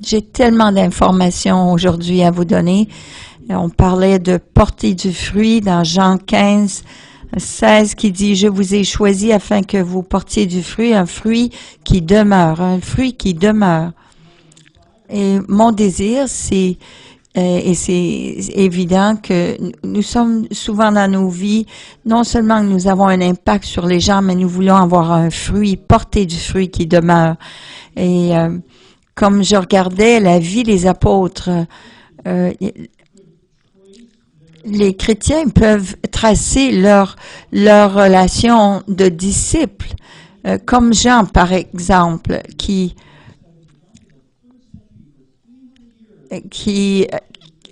J'ai tellement d'informations aujourd'hui à vous donner. On parlait de porter du fruit dans Jean 15, 16 qui dit « Je vous ai choisi afin que vous portiez du fruit, un fruit qui demeure, un fruit qui demeure. » Et mon désir, c'est, et c'est évident que nous sommes souvent dans nos vies, non seulement que nous avons un impact sur les gens, mais nous voulons avoir un fruit, porter du fruit qui demeure. Et comme je regardais la vie des apôtres, les chrétiens peuvent tracer leur relation de disciples, comme Jean, par exemple, qui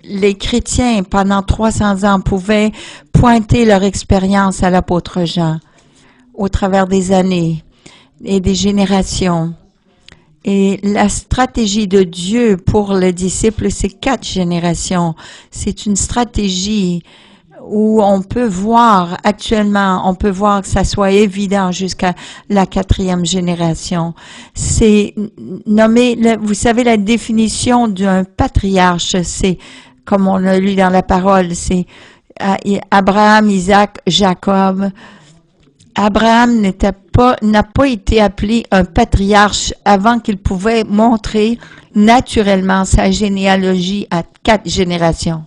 les chrétiens, pendant 300 ans, pouvaient pointer leur expérience à l'apôtre Jean au travers des années et des générations. Et la stratégie de Dieu pour le disciple, c'est 4 générations. C'est une stratégie où on peut voir actuellement, on peut voir que ça soit évident jusqu'à la 4e génération. C'est nommé, vous savez, la définition d'un patriarche, c'est, comme on l'a lu dans la parole, c'est Abraham, Isaac, Jacob. Abraham n'a pas été appelé un patriarche avant qu'il pouvait montrer naturellement sa généalogie à 4 générations.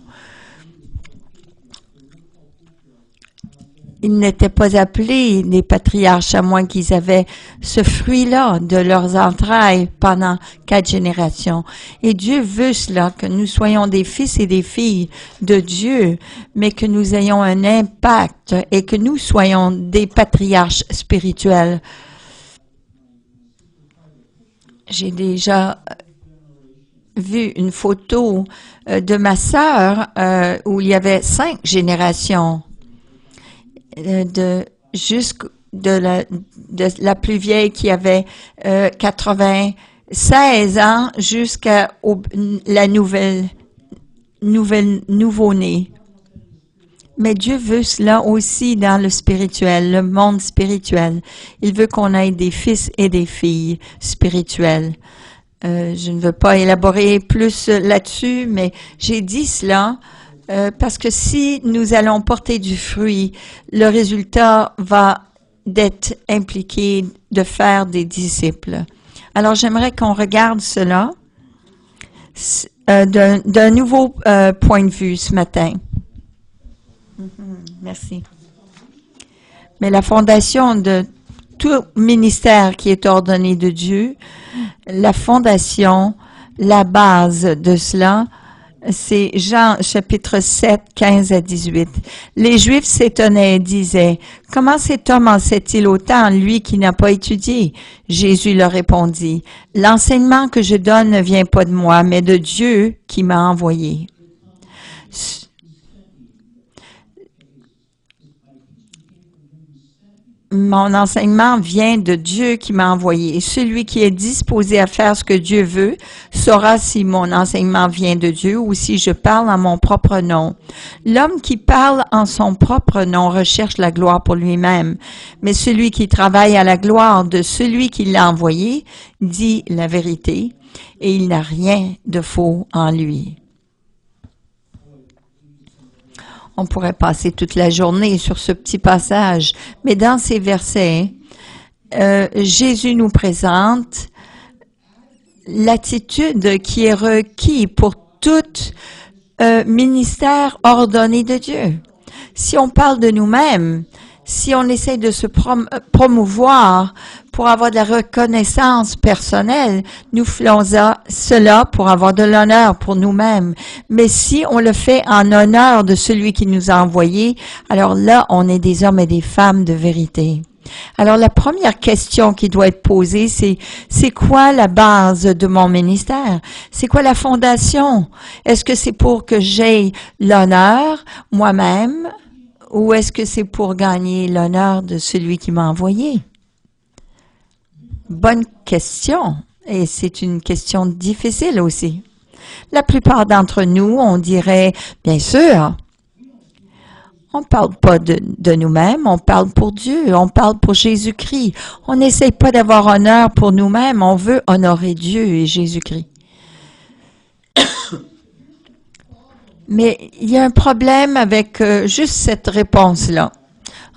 Ils n'étaient pas appelés des patriarches à moins qu'ils avaient ce fruit-là de leurs entrailles pendant 4 générations. Et Dieu veut cela, que nous soyons des fils et des filles de Dieu, mais que nous ayons un impact et que nous soyons des patriarches spirituels. J'ai déjà vu une photo de ma sœur où il y avait 5 générations. De la plus vieille qui avait 96 ans jusqu'à la nouveau-né. Mais Dieu veut cela aussi dans le spirituel, le monde spirituel. Il veut qu'on ait des fils et des filles spirituels. Je ne veux pas élaborer plus là-dessus, mais j'ai dit cela parce que si nous allons porter du fruit, le résultat va d'être impliqué de faire des disciples. Alors, j'aimerais qu'on regarde cela d'un nouveau point de vue ce matin. Merci. Mais la fondation de tout ministère qui est ordonné de Dieu, la fondation, la base de cela, c'est Jean chapitre 7, 15 à 18. Les Juifs s'étonnaient et disaient, « Comment cet homme en sait-il autant, lui qui n'a pas étudié? » Jésus leur répondit, « L'enseignement que je donne ne vient pas de moi, mais de Dieu qui m'a envoyé. » Mon enseignement vient de Dieu qui m'a envoyé. Et celui qui est disposé à faire ce que Dieu veut saura si mon enseignement vient de Dieu ou si je parle en mon propre nom. L'homme qui parle en son propre nom recherche la gloire pour lui-même. Mais celui qui travaille à la gloire de celui qui l'a envoyé dit la vérité et il n'a rien de faux en lui. On pourrait passer toute la journée sur ce petit passage, mais dans ces versets, Jésus nous présente l'attitude qui est requise pour tout ministère ordonné de Dieu. Si on parle de nous-mêmes, si on essaie de se promouvoir pour avoir de la reconnaissance personnelle, nous faisons cela pour avoir de l'honneur pour nous-mêmes. Mais si on le fait en honneur de celui qui nous a envoyés, alors là, on est des hommes et des femmes de vérité. Alors, la première question qui doit être posée, c'est quoi la base de mon ministère? C'est quoi la fondation? Est-ce que c'est pour que j'aie l'honneur moi-même? Ou est-ce que c'est pour gagner l'honneur de celui qui m'a envoyé? Bonne question. Et c'est une question difficile aussi. La plupart d'entre nous, on dirait, bien sûr, on ne parle pas de nous-mêmes, on parle pour Dieu, on parle pour Jésus-Christ. On n'essaye pas d'avoir honneur pour nous-mêmes, on veut honorer Dieu et Jésus-Christ. Mais il y a un problème avec juste cette réponse-là.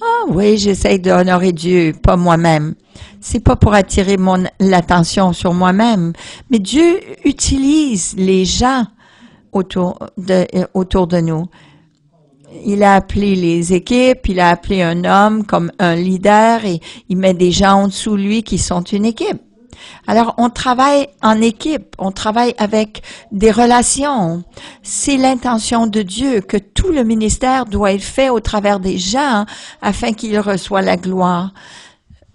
Ah oui, j'essaie d'honorer Dieu, pas moi-même. C'est pas pour attirer l'attention sur moi-même, mais Dieu utilise les gens autour de nous. Il a appelé les équipes, il a appelé un homme comme un leader et il met des gens en dessous de lui qui sont une équipe. Alors, on travaille en équipe, on travaille avec des relations. C'est l'intention de Dieu que tout le ministère doit être fait au travers des gens afin qu'il reçoive la gloire.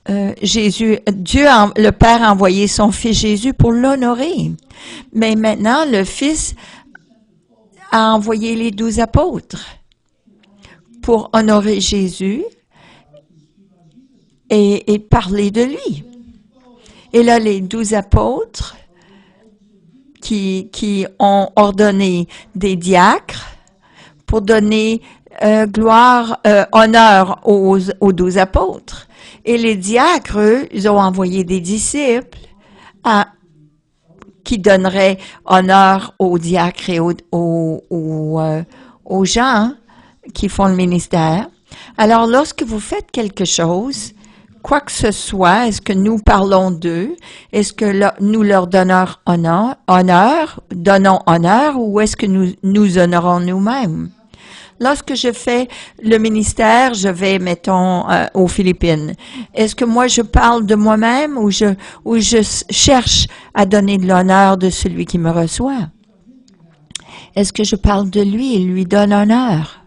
Le Père a envoyé son Fils Jésus pour l'honorer. Mais maintenant, le Fils a envoyé les 12 apôtres pour honorer Jésus et parler de lui. Et là, les 12 apôtres qui ont ordonné des diacres pour donner honneur aux 12 apôtres. Et les diacres, eux, ils ont envoyé des disciples qui donneraient honneur aux diacres et aux gens qui font le ministère. Alors, lorsque vous faites quelque chose, quoi que ce soit, est-ce que nous parlons d'eux? Est-ce que nous leur donnons honneur ou est-ce que nous honorons nous-mêmes? Lorsque je fais le ministère, je vais, mettons, aux Philippines. Est-ce que moi, je parle de moi-même ou je cherche à donner de l'honneur de celui qui me reçoit? Est-ce que je parle de lui et lui donne honneur?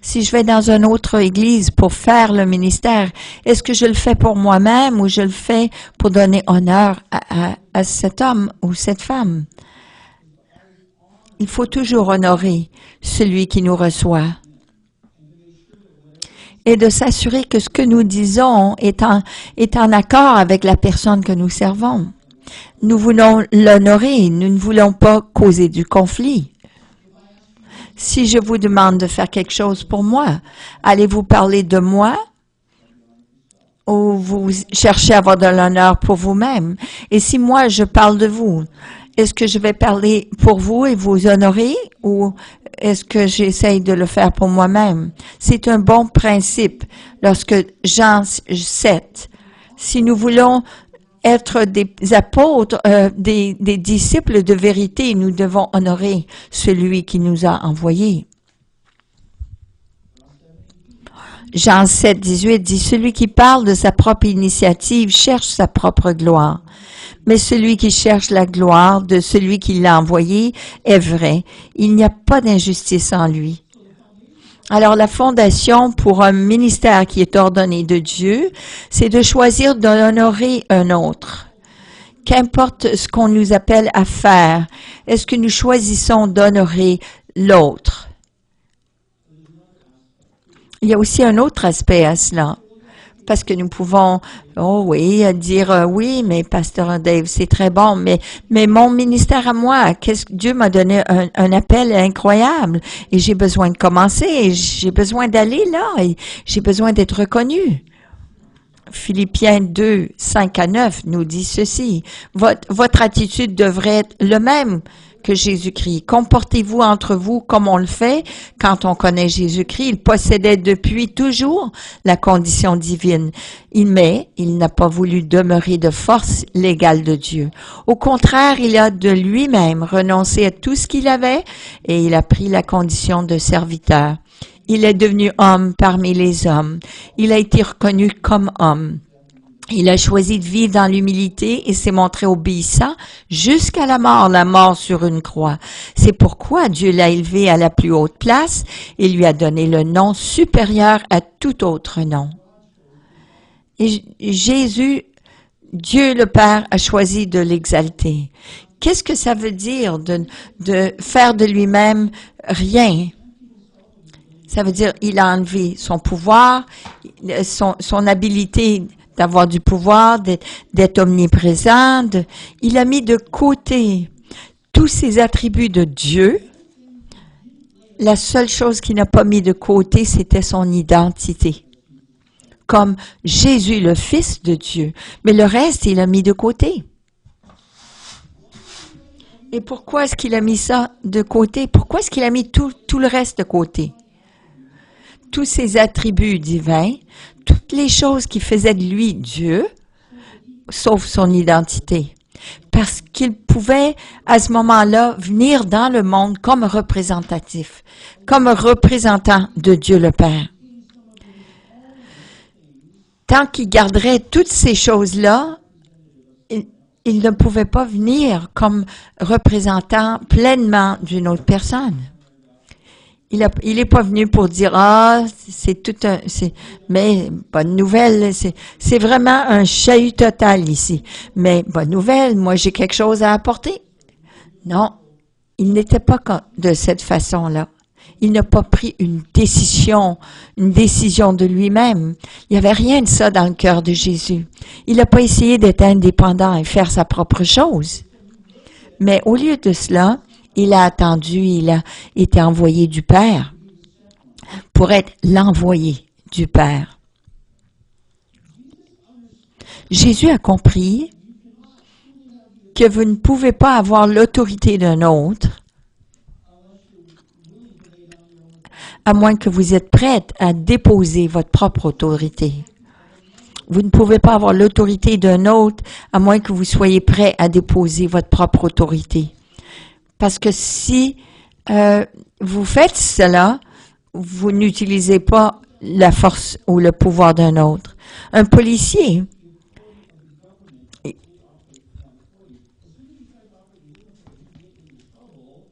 Si je vais dans une autre église pour faire le ministère, est-ce que je le fais pour moi-même ou je le fais pour donner honneur à cet homme ou cette femme? Il faut toujours honorer celui qui nous reçoit et de s'assurer que ce que nous disons est en accord avec la personne que nous servons. Nous voulons l'honorer, nous ne voulons pas causer du conflit. Si je vous demande de faire quelque chose pour moi, allez-vous parler de moi ou vous cherchez à avoir de l'honneur pour vous-même? Et si moi, je parle de vous, est-ce que je vais parler pour vous et vous honorer ou est-ce que j'essaye de le faire pour moi-même? C'est un bon principe lorsque Jean 7, si nous voulons être des apôtres, des disciples de vérité, nous devons honorer celui qui nous a envoyés. Jean 7, 18 dit, « Celui qui parle de sa propre initiative cherche sa propre gloire. Mais celui qui cherche la gloire de celui qui l'a envoyé est vrai. Il n'y a pas d'injustice en lui. » Alors, la fondation pour un ministère qui est ordonné de Dieu, c'est de choisir d'honorer un autre. Qu'importe ce qu'on nous appelle à faire, est-ce que nous choisissons d'honorer l'autre? Il y a aussi un autre aspect à cela. Parce que nous pouvons, dire oui, mais Pasteur Dave, c'est très bon, mais mon ministère à moi, Dieu m'a donné un appel incroyable et j'ai besoin de commencer, et j'ai besoin d'aller là, et j'ai besoin d'être reconnu. Philippiens 2, 5 à 9 nous dit ceci. Votre attitude devrait être le même que Jésus-Christ. Comportez-vous entre vous comme on le fait quand on connaît Jésus-Christ. Il possédait depuis toujours la condition divine. Mais il n'a pas voulu demeurer de force l'égale de Dieu. Au contraire, il a de lui-même renoncé à tout ce qu'il avait et il a pris la condition de serviteur. Il est devenu homme parmi les hommes. Il a été reconnu comme homme. Il a choisi de vivre dans l'humilité et s'est montré obéissant jusqu'à la mort sur une croix. C'est pourquoi Dieu l'a élevé à la plus haute place et lui a donné le nom supérieur à tout autre nom. Et Jésus, Dieu le Père, a choisi de l'exalter. Qu'est-ce que ça veut dire de faire de lui-même rien? Ça veut dire il a enlevé son pouvoir, son habilité d'avoir du pouvoir, d'être omniprésent. Il a mis de côté tous ces attributs de Dieu. La seule chose qu'il n'a pas mis de côté, c'était son identité. Comme Jésus, le Fils de Dieu. Mais le reste, il a mis de côté. Et pourquoi est-ce qu'il a mis ça de côté? Pourquoi est-ce qu'il a mis tout le reste de côté? Tous ses attributs divins, toutes les choses qui faisaient de lui Dieu, sauf son identité. Parce qu'il pouvait, à ce moment-là, venir dans le monde comme représentatif, comme représentant de Dieu le Père. Tant qu'il garderait toutes ces choses-là, il ne pouvait pas venir comme représentant pleinement d'une autre personne. Il est pas venu pour dire c'est tout un mais bonne nouvelle, c'est vraiment un chahut total ici. Mais bonne nouvelle, moi j'ai quelque chose à apporter. Non, il n'était pas de cette façon-là. Il n'a pas pris une décision de lui-même. Il n'y avait rien de ça dans le cœur de Jésus. Il n'a pas essayé d'être indépendant et faire sa propre chose. Mais au lieu de cela, il a attendu, il a été envoyé du Père pour être l'envoyé du Père. Jésus a compris que vous ne pouvez pas avoir l'autorité d'un autre à moins que vous êtes prête à déposer votre propre autorité. Vous ne pouvez pas avoir l'autorité d'un autre à moins que vous soyez prêt à déposer votre propre autorité. Parce que si vous faites cela, vous n'utilisez pas la force ou le pouvoir d'un autre. Un policier,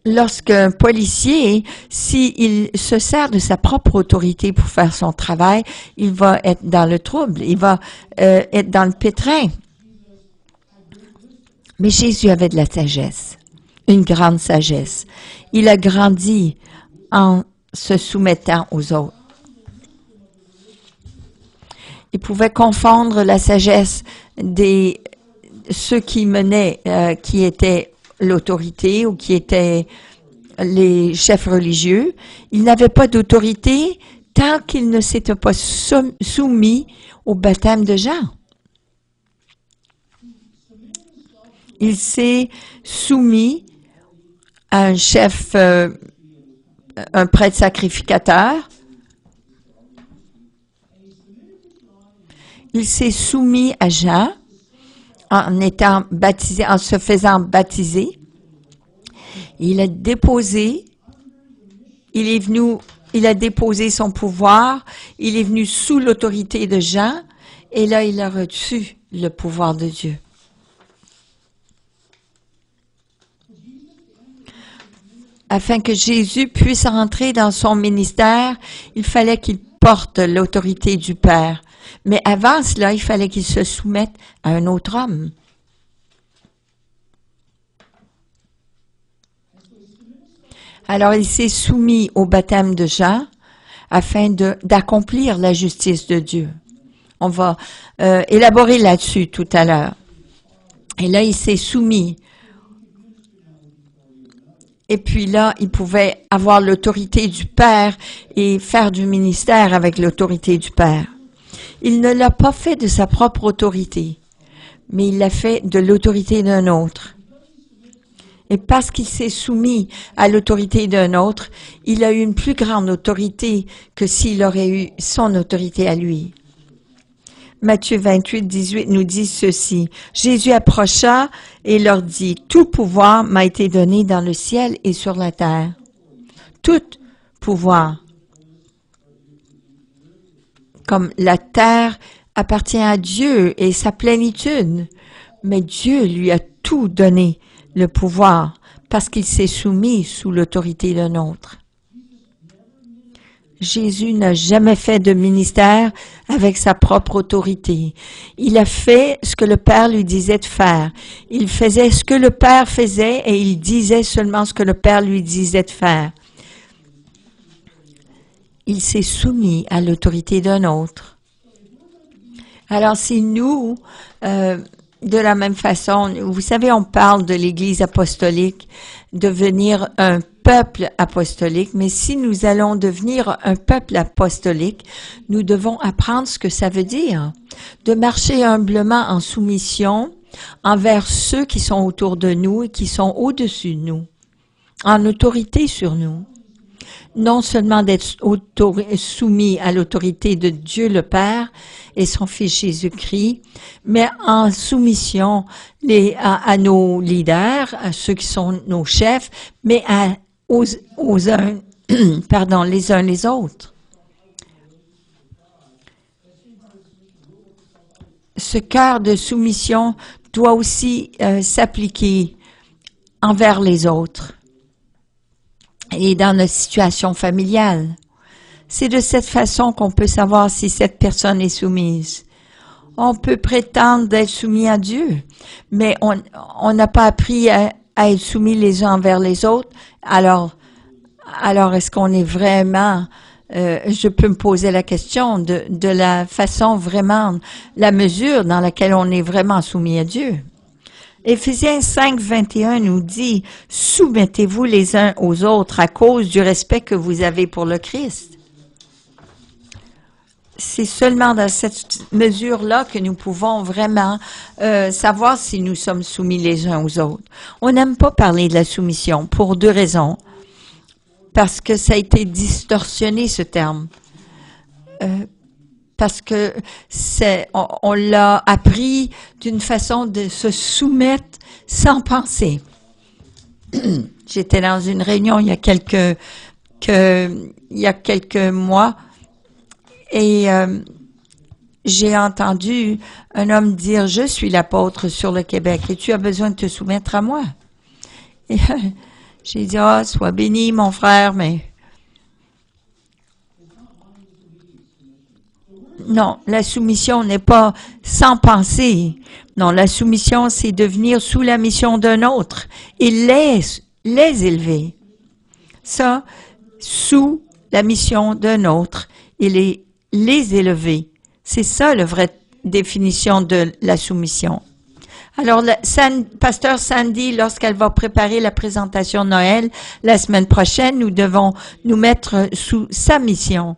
lorsqu'un policier, s'il se sert de sa propre autorité pour faire son travail, il va être dans le trouble, il va être dans le pétrin. Mais Jésus avait de la sagesse. Une grande sagesse. Il a grandi en se soumettant aux autres. Il pouvait confondre la sagesse de ceux qui menaient, qui étaient l'autorité ou qui étaient les chefs religieux. Il n'avait pas d'autorité tant qu'il ne s'était pas soumis au baptême de Jean. Il s'est soumis à un chef, un prêtre sacrificateur. Il s'est soumis à Jean en étant baptisé, en se faisant baptiser. Il a déposé, il a déposé son pouvoir, il est venu sous l'autorité de Jean, et là, il a reçu le pouvoir de Dieu. Afin que Jésus puisse entrer dans son ministère, il fallait qu'il porte l'autorité du Père. Mais avant cela, il fallait qu'il se soumette à un autre homme. Alors, il s'est soumis au baptême de Jean afin d'accomplir la justice de Dieu. On va élaborer là-dessus tout à l'heure. Et là, il s'est soumis. Et puis là, il pouvait avoir l'autorité du Père et faire du ministère avec l'autorité du Père. Il ne l'a pas fait de sa propre autorité, mais il l'a fait de l'autorité d'un autre. Et parce qu'il s'est soumis à l'autorité d'un autre, il a eu une plus grande autorité que s'il aurait eu son autorité à lui. Matthieu 28, 18 nous dit ceci. Jésus approcha et leur dit, « Tout pouvoir m'a été donné dans le ciel et sur la terre. » Tout pouvoir. Comme la terre appartient à Dieu et sa plénitude, mais Dieu lui a tout donné, le pouvoir, parce qu'il s'est soumis sous l'autorité d'un autre. Jésus n'a jamais fait de ministère avec sa propre autorité. Il a fait ce que le Père lui disait de faire. Il faisait ce que le Père faisait et il disait seulement ce que le Père lui disait de faire. Il s'est soumis à l'autorité d'un autre. Alors si nous, de la même façon, vous savez, on parle de l'Église apostolique, devenir un peuple apostolique, mais si nous allons devenir un peuple apostolique, nous devons apprendre ce que ça veut dire, de marcher humblement en soumission envers ceux qui sont autour de nous et qui sont au-dessus de nous, en autorité sur nous. Non seulement d'être soumis à l'autorité de Dieu le Père et son Fils Jésus-Christ, mais en soumission à nos leaders, à ceux qui sont nos chefs, mais aux uns, pardon, les uns les autres. Ce cœur de soumission doit aussi s'appliquer envers les autres et dans notre situation familiale. C'est de cette façon qu'on peut savoir si cette personne est soumise. On peut prétendre d'être soumis à Dieu, mais on n'a pas appris à être soumis les uns envers les autres. Alors est-ce qu'on est vraiment... je peux me poser la question de la façon vraiment, la mesure dans laquelle on est vraiment soumis à Dieu. Éphésiens 5, 21 nous dit « Soumettez-vous les uns aux autres à cause du respect que vous avez pour le Christ. » C'est seulement dans cette mesure-là que nous pouvons vraiment savoir si nous sommes soumis les uns aux autres. On n'aime pas parler de la soumission pour deux raisons. Parce que ça a été distorsionné, ce terme. Parce que on l'a appris d'une façon de se soumettre sans penser. J'étais dans une réunion il y a quelques mois et j'ai entendu un homme dire « Je suis l'apôtre sur le Québec et tu as besoin de te soumettre à moi. » Et j'ai dit « Ah, sois béni, mon frère, mais... » Non, la soumission n'est pas sans penser. Non, la soumission, c'est de venir sous la mission d'un autre et les élever. Ça, sous la mission d'un autre et les élever. C'est ça la vraie définition de la soumission. Alors, Pasteur Sandy, lorsqu'elle va préparer la présentation de Noël la semaine prochaine, nous devons nous mettre sous sa mission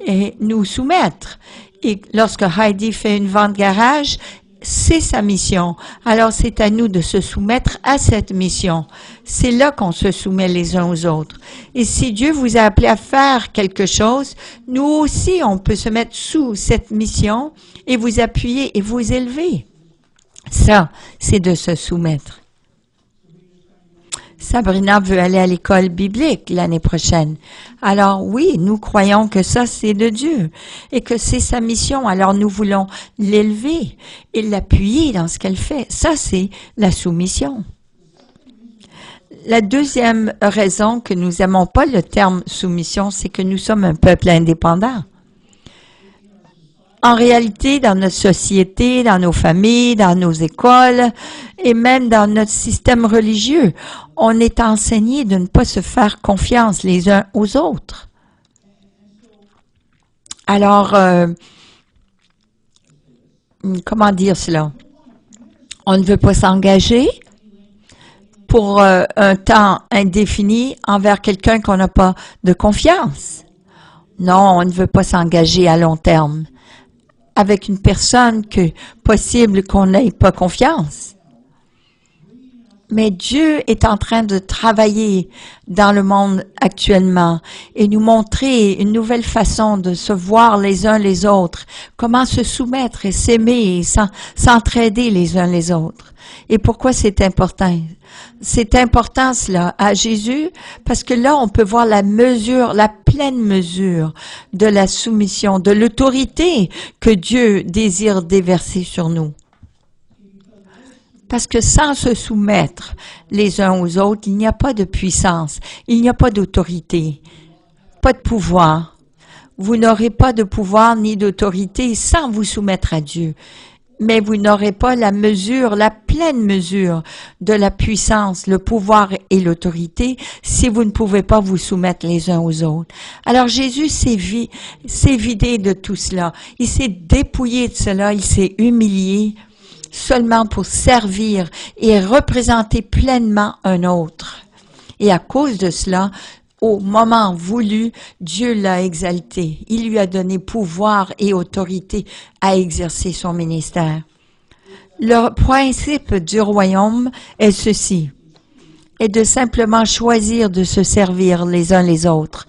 et nous soumettre. Et lorsque Heidi fait une vente garage, c'est sa mission. Alors, c'est à nous de se soumettre à cette mission. C'est là qu'on se soumet les uns aux autres. Et si Dieu vous a appelé à faire quelque chose, nous aussi, on peut se mettre sous cette mission et vous appuyer et vous élever. Ça, c'est de se soumettre. Sabrina veut aller à l'école biblique l'année prochaine. Alors oui, nous croyons que ça, c'est de Dieu et que c'est sa mission. Alors nous voulons l'élever et l'appuyer dans ce qu'elle fait. Ça, c'est la soumission. La deuxième raison que nous n'aimons pas le terme soumission, c'est que nous sommes un peuple indépendant. En réalité, dans notre société, dans nos familles, dans nos écoles et même dans notre système religieux, on est enseigné de ne pas se faire confiance les uns aux autres. Alors, comment dire cela? On ne veut pas s'engager pour un temps indéfini envers quelqu'un qu'on n'a pas de confiance. Non, on ne veut pas s'engager à long terme avec une personne que possible qu'on n'ait pas confiance. Mais Dieu est en train de travailler dans le monde actuellement et nous montrer une nouvelle façon de se voir les uns les autres, comment se soumettre et s'aimer et s'entraider les uns les autres. Et pourquoi c'est important? C'est important cela à Jésus parce que là on peut voir la mesure, la pleine mesure de la soumission, de l'autorité que Dieu désire déverser sur nous. Parce que sans se soumettre les uns aux autres, il n'y a pas de puissance, il n'y a pas d'autorité, pas de pouvoir. Vous n'aurez pas de pouvoir ni d'autorité sans vous soumettre à Dieu. Mais vous n'aurez pas la mesure, la pleine mesure de la puissance, le pouvoir et l'autorité si vous ne pouvez pas vous soumettre les uns aux autres. Alors Jésus s'est vidé de tout cela. Il s'est dépouillé de cela, il s'est humilié seulement pour servir et représenter pleinement un autre. Et à cause de cela, au moment voulu, Dieu l'a exalté. Il lui a donné pouvoir et autorité à exercer son ministère. Le principe du royaume est ceci, est de simplement choisir de se servir les uns les autres,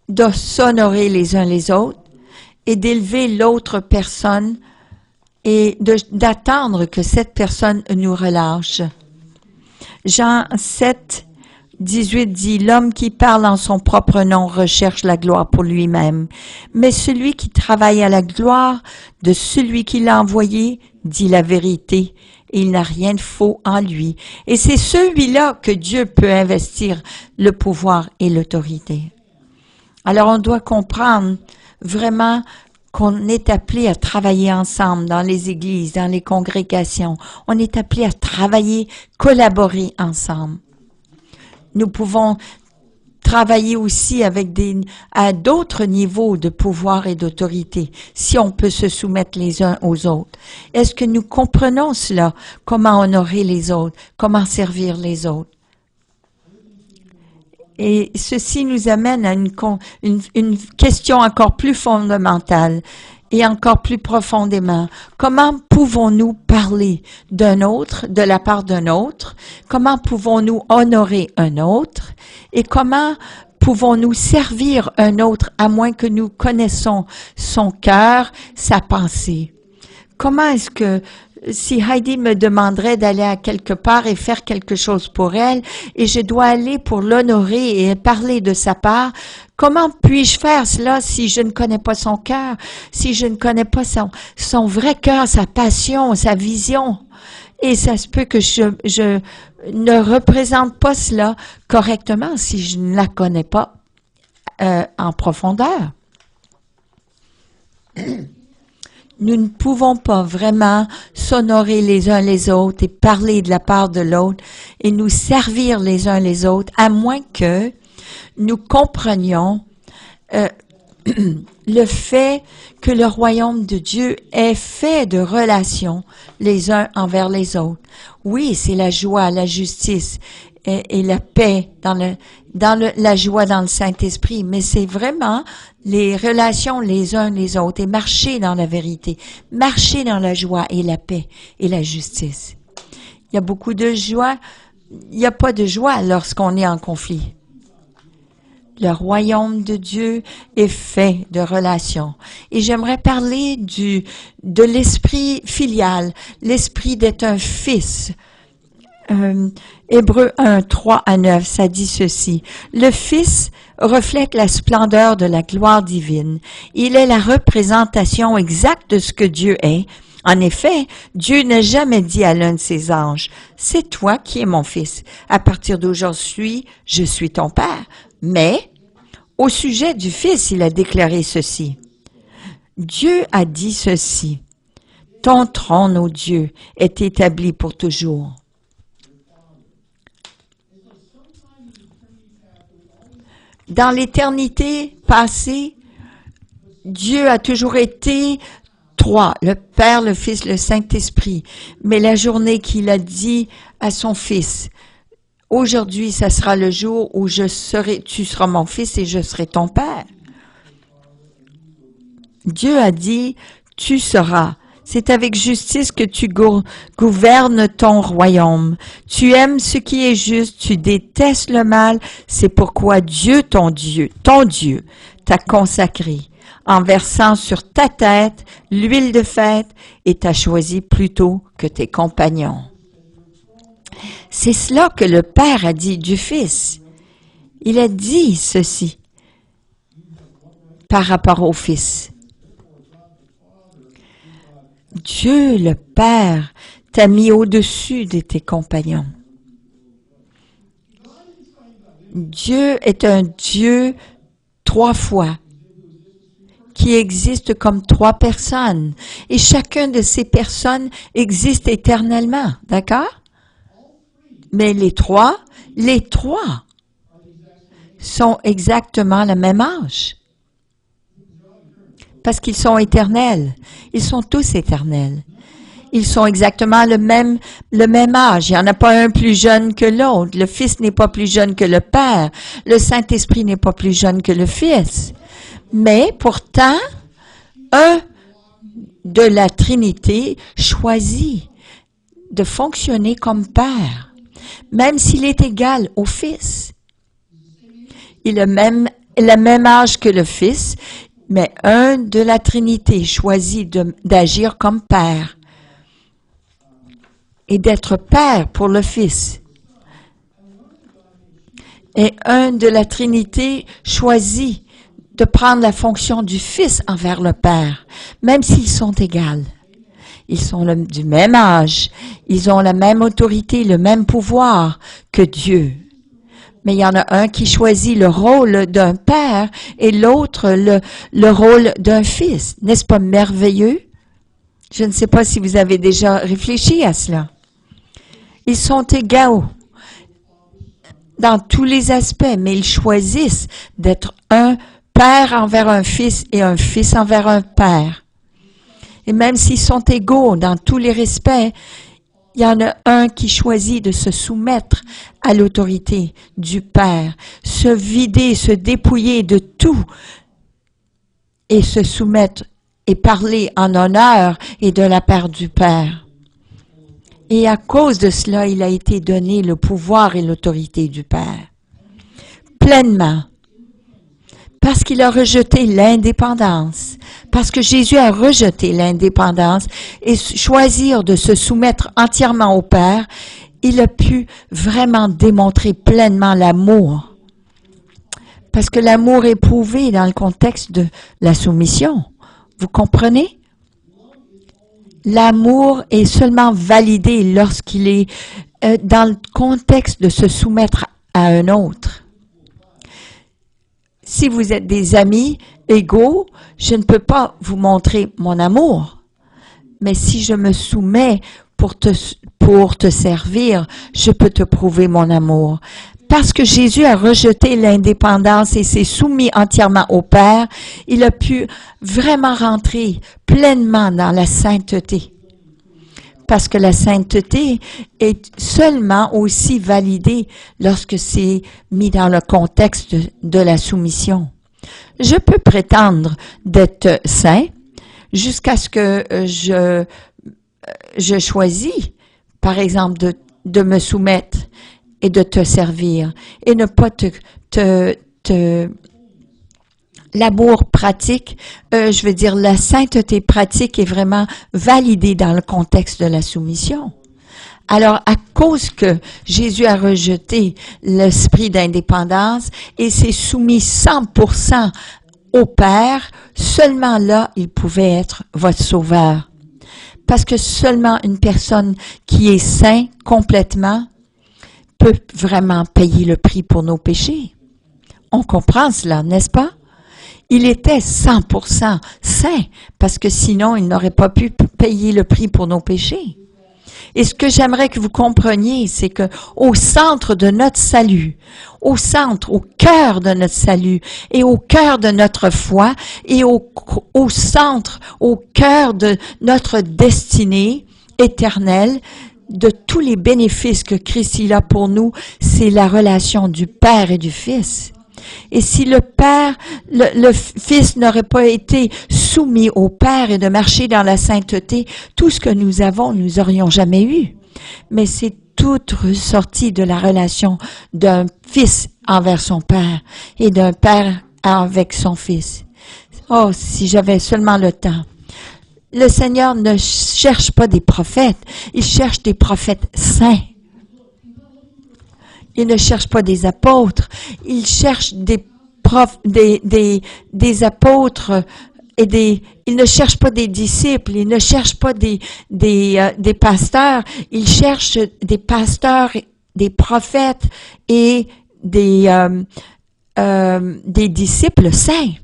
de s'honorer les uns les autres et d'élever l'autre personne et d'attendre que cette personne nous relâche. Jean 7, 18 dit, « L'homme qui parle en son propre nom recherche la gloire pour lui-même, mais celui qui travaille à la gloire de celui qui l'a envoyé dit la vérité, et il n'a rien de faux en lui. » Et c'est celui-là que Dieu peut investir le pouvoir et l'autorité. Alors on doit comprendre vraiment qu'on est appelé à travailler ensemble dans les églises, dans les congrégations. On est appelé à travailler, collaborer ensemble. Nous pouvons travailler aussi à d'autres niveaux de pouvoir et d'autorité, si on peut se soumettre les uns aux autres. Est-ce que nous comprenons cela? Comment honorer les autres? Comment servir les autres? Et ceci nous amène à une question encore plus fondamentale et encore plus profondément. Comment pouvons-nous parler d'un autre, de la part d'un autre? Comment pouvons-nous honorer un autre? Et comment pouvons-nous servir un autre à moins que nous connaissons son cœur, sa pensée? Comment est-ce que si Heidi me demanderait d'aller à quelque part et faire quelque chose pour elle, et je dois aller pour l'honorer et parler de sa part, comment puis-je faire cela si je ne connais pas son cœur, si je ne connais pas son vrai cœur, sa passion, sa vision? Et ça se peut que je ne représente pas cela correctement si je ne la connais pas en profondeur. Nous ne pouvons pas vraiment s'honorer les uns les autres et parler de la part de l'autre et nous servir les uns les autres, à moins que nous comprenions le fait que le royaume de Dieu est fait de relations les uns envers les autres. Oui, c'est la joie, la justice et la paix la joie dans le Saint-Esprit, mais c'est vraiment les relations les uns les autres et marcher dans la vérité, marcher dans la joie et la paix et la justice. Il y a beaucoup de joie, il n'y a pas de joie lorsqu'on est en conflit. Le royaume de Dieu est fait de relations. Et j'aimerais parler de l'esprit filial, l'esprit d'être un fils. Hébreux 1, 3 à 9, ça dit ceci. Le Fils reflète la splendeur de la gloire divine. Il est la représentation exacte de ce que Dieu est. En effet, Dieu n'a jamais dit à l'un de ses anges, « C'est toi qui es mon Fils. À partir d'aujourd'hui, je suis ton Père. » Mais, au sujet du Fils, il a déclaré ceci. Dieu a dit ceci. « Ton trône, ô Dieu, est établi pour toujours. » Dans l'éternité passée, Dieu a toujours été trois, le Père, le Fils, le Saint-Esprit. Mais la journée qu'il a dit à son Fils, « Aujourd'hui, ça sera le jour où tu seras mon Fils et je serai ton Père. » Dieu a dit, « Tu seras. » C'est avec justice que tu gouvernes ton royaume. Tu aimes ce qui est juste, tu détestes le mal. C'est pourquoi Dieu, ton Dieu, t'a consacré en versant sur ta tête l'huile de fête et t'a choisi plutôt que tes compagnons. C'est cela que le Père a dit du Fils. Il a dit ceci par rapport au Fils. Dieu, le Père, t'a mis au-dessus de tes compagnons. Dieu est un Dieu trois fois, qui existe comme trois personnes. Et chacune de ces personnes existe éternellement, d'accord? Mais les trois sont exactement le même âge. Parce qu'ils sont éternels. Ils sont tous éternels. Ils sont exactement le même âge. Il n'y en a pas un plus jeune que l'autre. Le Fils n'est pas plus jeune que le Père. Le Saint-Esprit n'est pas plus jeune que le Fils. Mais pourtant, un de la Trinité choisit de fonctionner comme Père, même s'il est égal au Fils. Il a le même âge que le Fils, mais un de la Trinité choisit d'agir comme Père et d'être Père pour le Fils. Et un de la Trinité choisit de prendre la fonction du Fils envers le Père, même s'ils sont égaux. Ils sont du même âge, ils ont la même autorité, le même pouvoir que Dieu. Mais il y en a un qui choisit le rôle d'un père et l'autre le rôle d'un fils. N'est-ce pas merveilleux? Je ne sais pas si vous avez déjà réfléchi à cela. Ils sont égaux dans tous les aspects, mais ils choisissent d'être un père envers un fils et un fils envers un père. Et même s'ils sont égaux dans tous les respects, il y en a un qui choisit de se soumettre à l'autorité du Père, se vider, se dépouiller de tout et se soumettre et parler en honneur et de la part du Père. Et à cause de cela, il a été donné le pouvoir et l'autorité du Père. Pleinement. Parce qu'il a rejeté l'indépendance. Parce que Jésus a rejeté l'indépendance et choisir de se soumettre entièrement au Père, il a pu vraiment démontrer pleinement l'amour. Parce que l'amour est prouvé dans le contexte de la soumission. Vous comprenez? L'amour est seulement validé lorsqu'il est dans le contexte de se soumettre à un autre. Si vous êtes des amis égaux, je ne peux pas vous montrer mon amour. Mais si je me soumets pour te servir, je peux te prouver mon amour. Parce que Jésus a rejeté l'indépendance et s'est soumis entièrement au Père, il a pu vraiment rentrer pleinement dans la sainteté. Parce que la sainteté est seulement aussi validée lorsque c'est mis dans le contexte de la soumission. Je peux prétendre d'être saint jusqu'à ce que je choisis, par exemple, de me soumettre et de te servir et ne pas l'amour pratique, je veux dire la sainteté pratique est vraiment validée dans le contexte de la soumission. Alors, à cause que Jésus a rejeté l'esprit d'indépendance et s'est soumis 100% au Père, seulement là, il pouvait être votre sauveur. Parce que seulement une personne qui est sainte complètement peut vraiment payer le prix pour nos péchés. On comprend cela, n'est-ce pas? Il était 100% saint, parce que sinon, il n'aurait pas pu payer le prix pour nos péchés. Et ce que j'aimerais que vous compreniez, c'est que au centre de notre salut, au centre, au cœur de notre salut, et au cœur de notre foi, et au centre, au cœur de notre destinée éternelle, de tous les bénéfices que Christ il a pour nous, c'est la relation du Père et du Fils. Et si le Fils n'aurait pas été soumis au Père et de marcher dans la sainteté, tout ce que nous avons, nous aurions jamais eu. Mais c'est tout ressorti de la relation d'un Fils envers son Père et d'un Père avec son Fils. Oh, si j'avais seulement le temps. Le Seigneur ne cherche pas des prophètes, il cherche des prophètes saints. Il ne cherche pas des apôtres, il cherche des apôtres et il ne cherche pas des disciples, il ne cherche pas des pasteurs, il cherche des pasteurs, des prophètes et des disciples saints.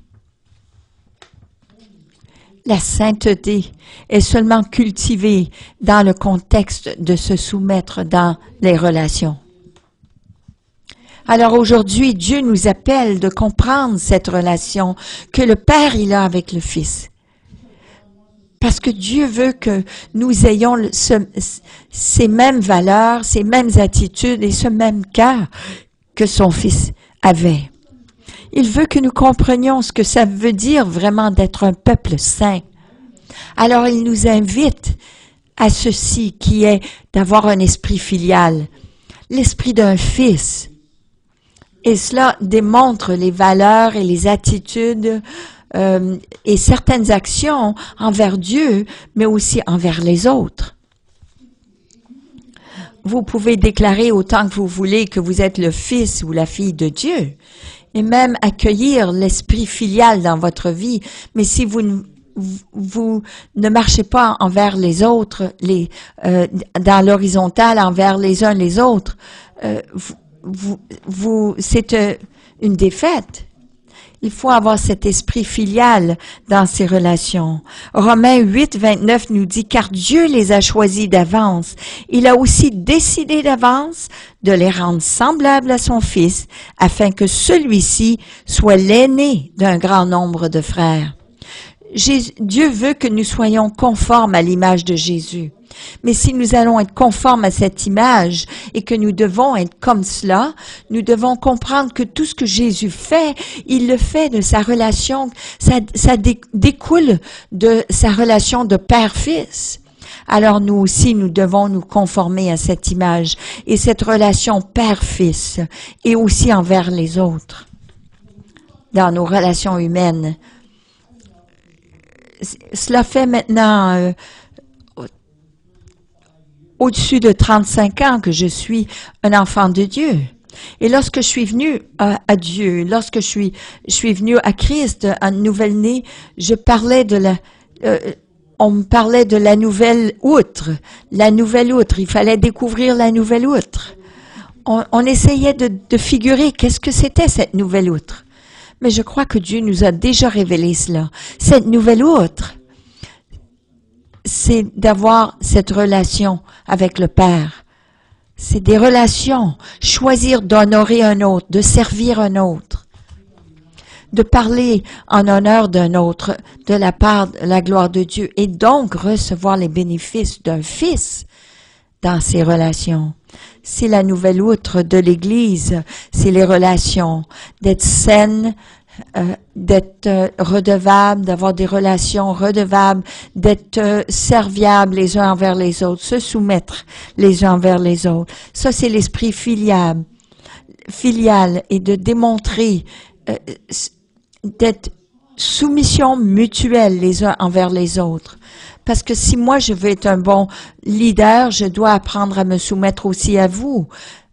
La sainteté est seulement cultivée dans le contexte de se soumettre dans les relations. Alors aujourd'hui, Dieu nous appelle de comprendre cette relation que le Père il a avec le Fils. Parce que Dieu veut que nous ayons ces mêmes valeurs, ces mêmes attitudes et ce même cœur que son Fils avait. Il veut que nous comprenions ce que ça veut dire vraiment d'être un peuple saint. Alors, il nous invite à ceci qui est d'avoir un esprit filial, l'esprit d'un fils. Et cela démontre les valeurs et les attitudes et certaines actions envers Dieu, mais aussi envers les autres. Vous pouvez déclarer autant que vous voulez que vous êtes le fils ou la fille de Dieu, et même accueillir l'esprit filial dans votre vie, mais si vous ne marchez pas envers les autres, dans l'horizontale, envers les uns les autres, c'est une défaite. Il faut avoir cet esprit filial dans ces relations. Romains 8, 29 nous dit, car Dieu les a choisis d'avance. Il a aussi décidé d'avance de les rendre semblables à son Fils, afin que celui-ci soit l'aîné d'un grand nombre de frères. Dieu veut que nous soyons conformes à l'image de Jésus. Mais si nous allons être conformes à cette image et que nous devons être comme cela, nous devons comprendre que tout ce que Jésus fait, il le fait de sa relation, ça découle de sa relation de père-fils. Alors nous aussi, nous devons nous conformer à cette image et cette relation père-fils et aussi envers les autres, dans nos relations humaines. Cela fait maintenant au-dessus de 35 ans que je suis un enfant de Dieu. Et lorsque je suis venu à Dieu, lorsque je suis venu à Christ, un nouvel-né, on me parlait de la nouvelle outre. La nouvelle outre, il fallait découvrir la nouvelle outre. On essayait de figurer qu'est-ce que c'était cette nouvelle outre. Mais je crois que Dieu nous a déjà révélé cela. Cette nouvelle outre, c'est d'avoir cette relation avec le Père. C'est des relations, choisir d'honorer un autre, de servir un autre, de parler en honneur d'un autre, de la part de la gloire de Dieu, et donc recevoir les bénéfices d'un Fils dans ces relations. C'est la nouvelle outre de l'Église, c'est les relations, d'être saine, d'être redevable, d'avoir des relations redevables, d'être serviables les uns envers les autres, se soumettre les uns envers les autres. Ça, c'est l'esprit filial et de démontrer d'être soumission mutuelle les uns envers les autres. Parce que si moi je veux être un bon leader, je dois apprendre à me soumettre aussi à vous,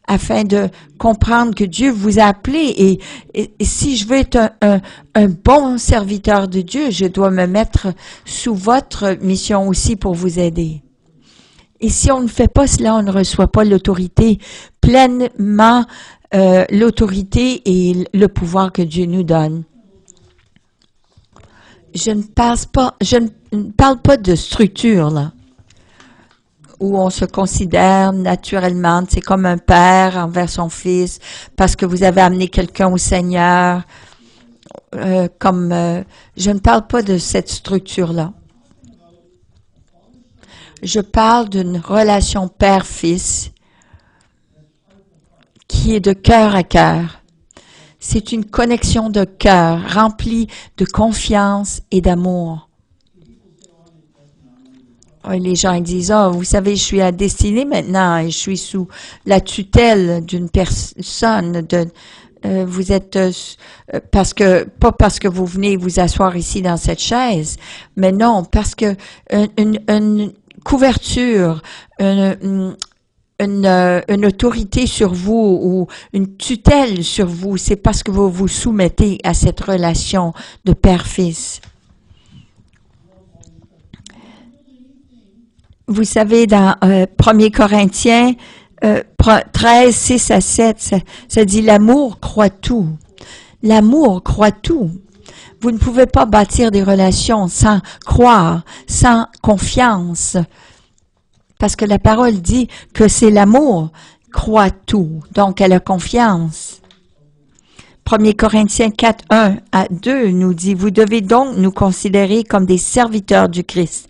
afin de comprendre que Dieu vous a appelé. Et si je veux être un bon serviteur de Dieu, je dois me mettre sous votre mission aussi pour vous aider. Et si on ne fait pas cela, on ne reçoit pas l'autorité, pleinement l'autorité et le pouvoir que Dieu nous donne. Je ne parle pas de structure, là, où on se considère naturellement, c'est comme un père envers son fils, parce que vous avez amené quelqu'un au Seigneur. Je ne parle pas de cette structure-là. Je parle d'une relation père-fils qui est de cœur à cœur. C'est une connexion de cœur remplie de confiance et d'amour. Les gens disent, vous savez, je suis à destinée maintenant et je suis sous la tutelle d'une personne. Vous êtes pas parce que vous venez vous asseoir ici dans cette chaise, mais non, parce que une couverture, une autorité sur vous ou une tutelle sur vous, c'est parce que vous vous soumettez à cette relation de père-fils. Vous savez, dans 1 Corinthiens 13, 6 à 7, ça dit « L'amour croit tout. L'amour croit tout. » Vous ne pouvez pas bâtir des relations sans croire, sans confiance. Parce que la parole dit que c'est l'amour croit tout. Donc, elle a confiance. 1 Corinthiens 4, 1 à 2 nous dit « Vous devez donc nous considérer comme des serviteurs du Christ,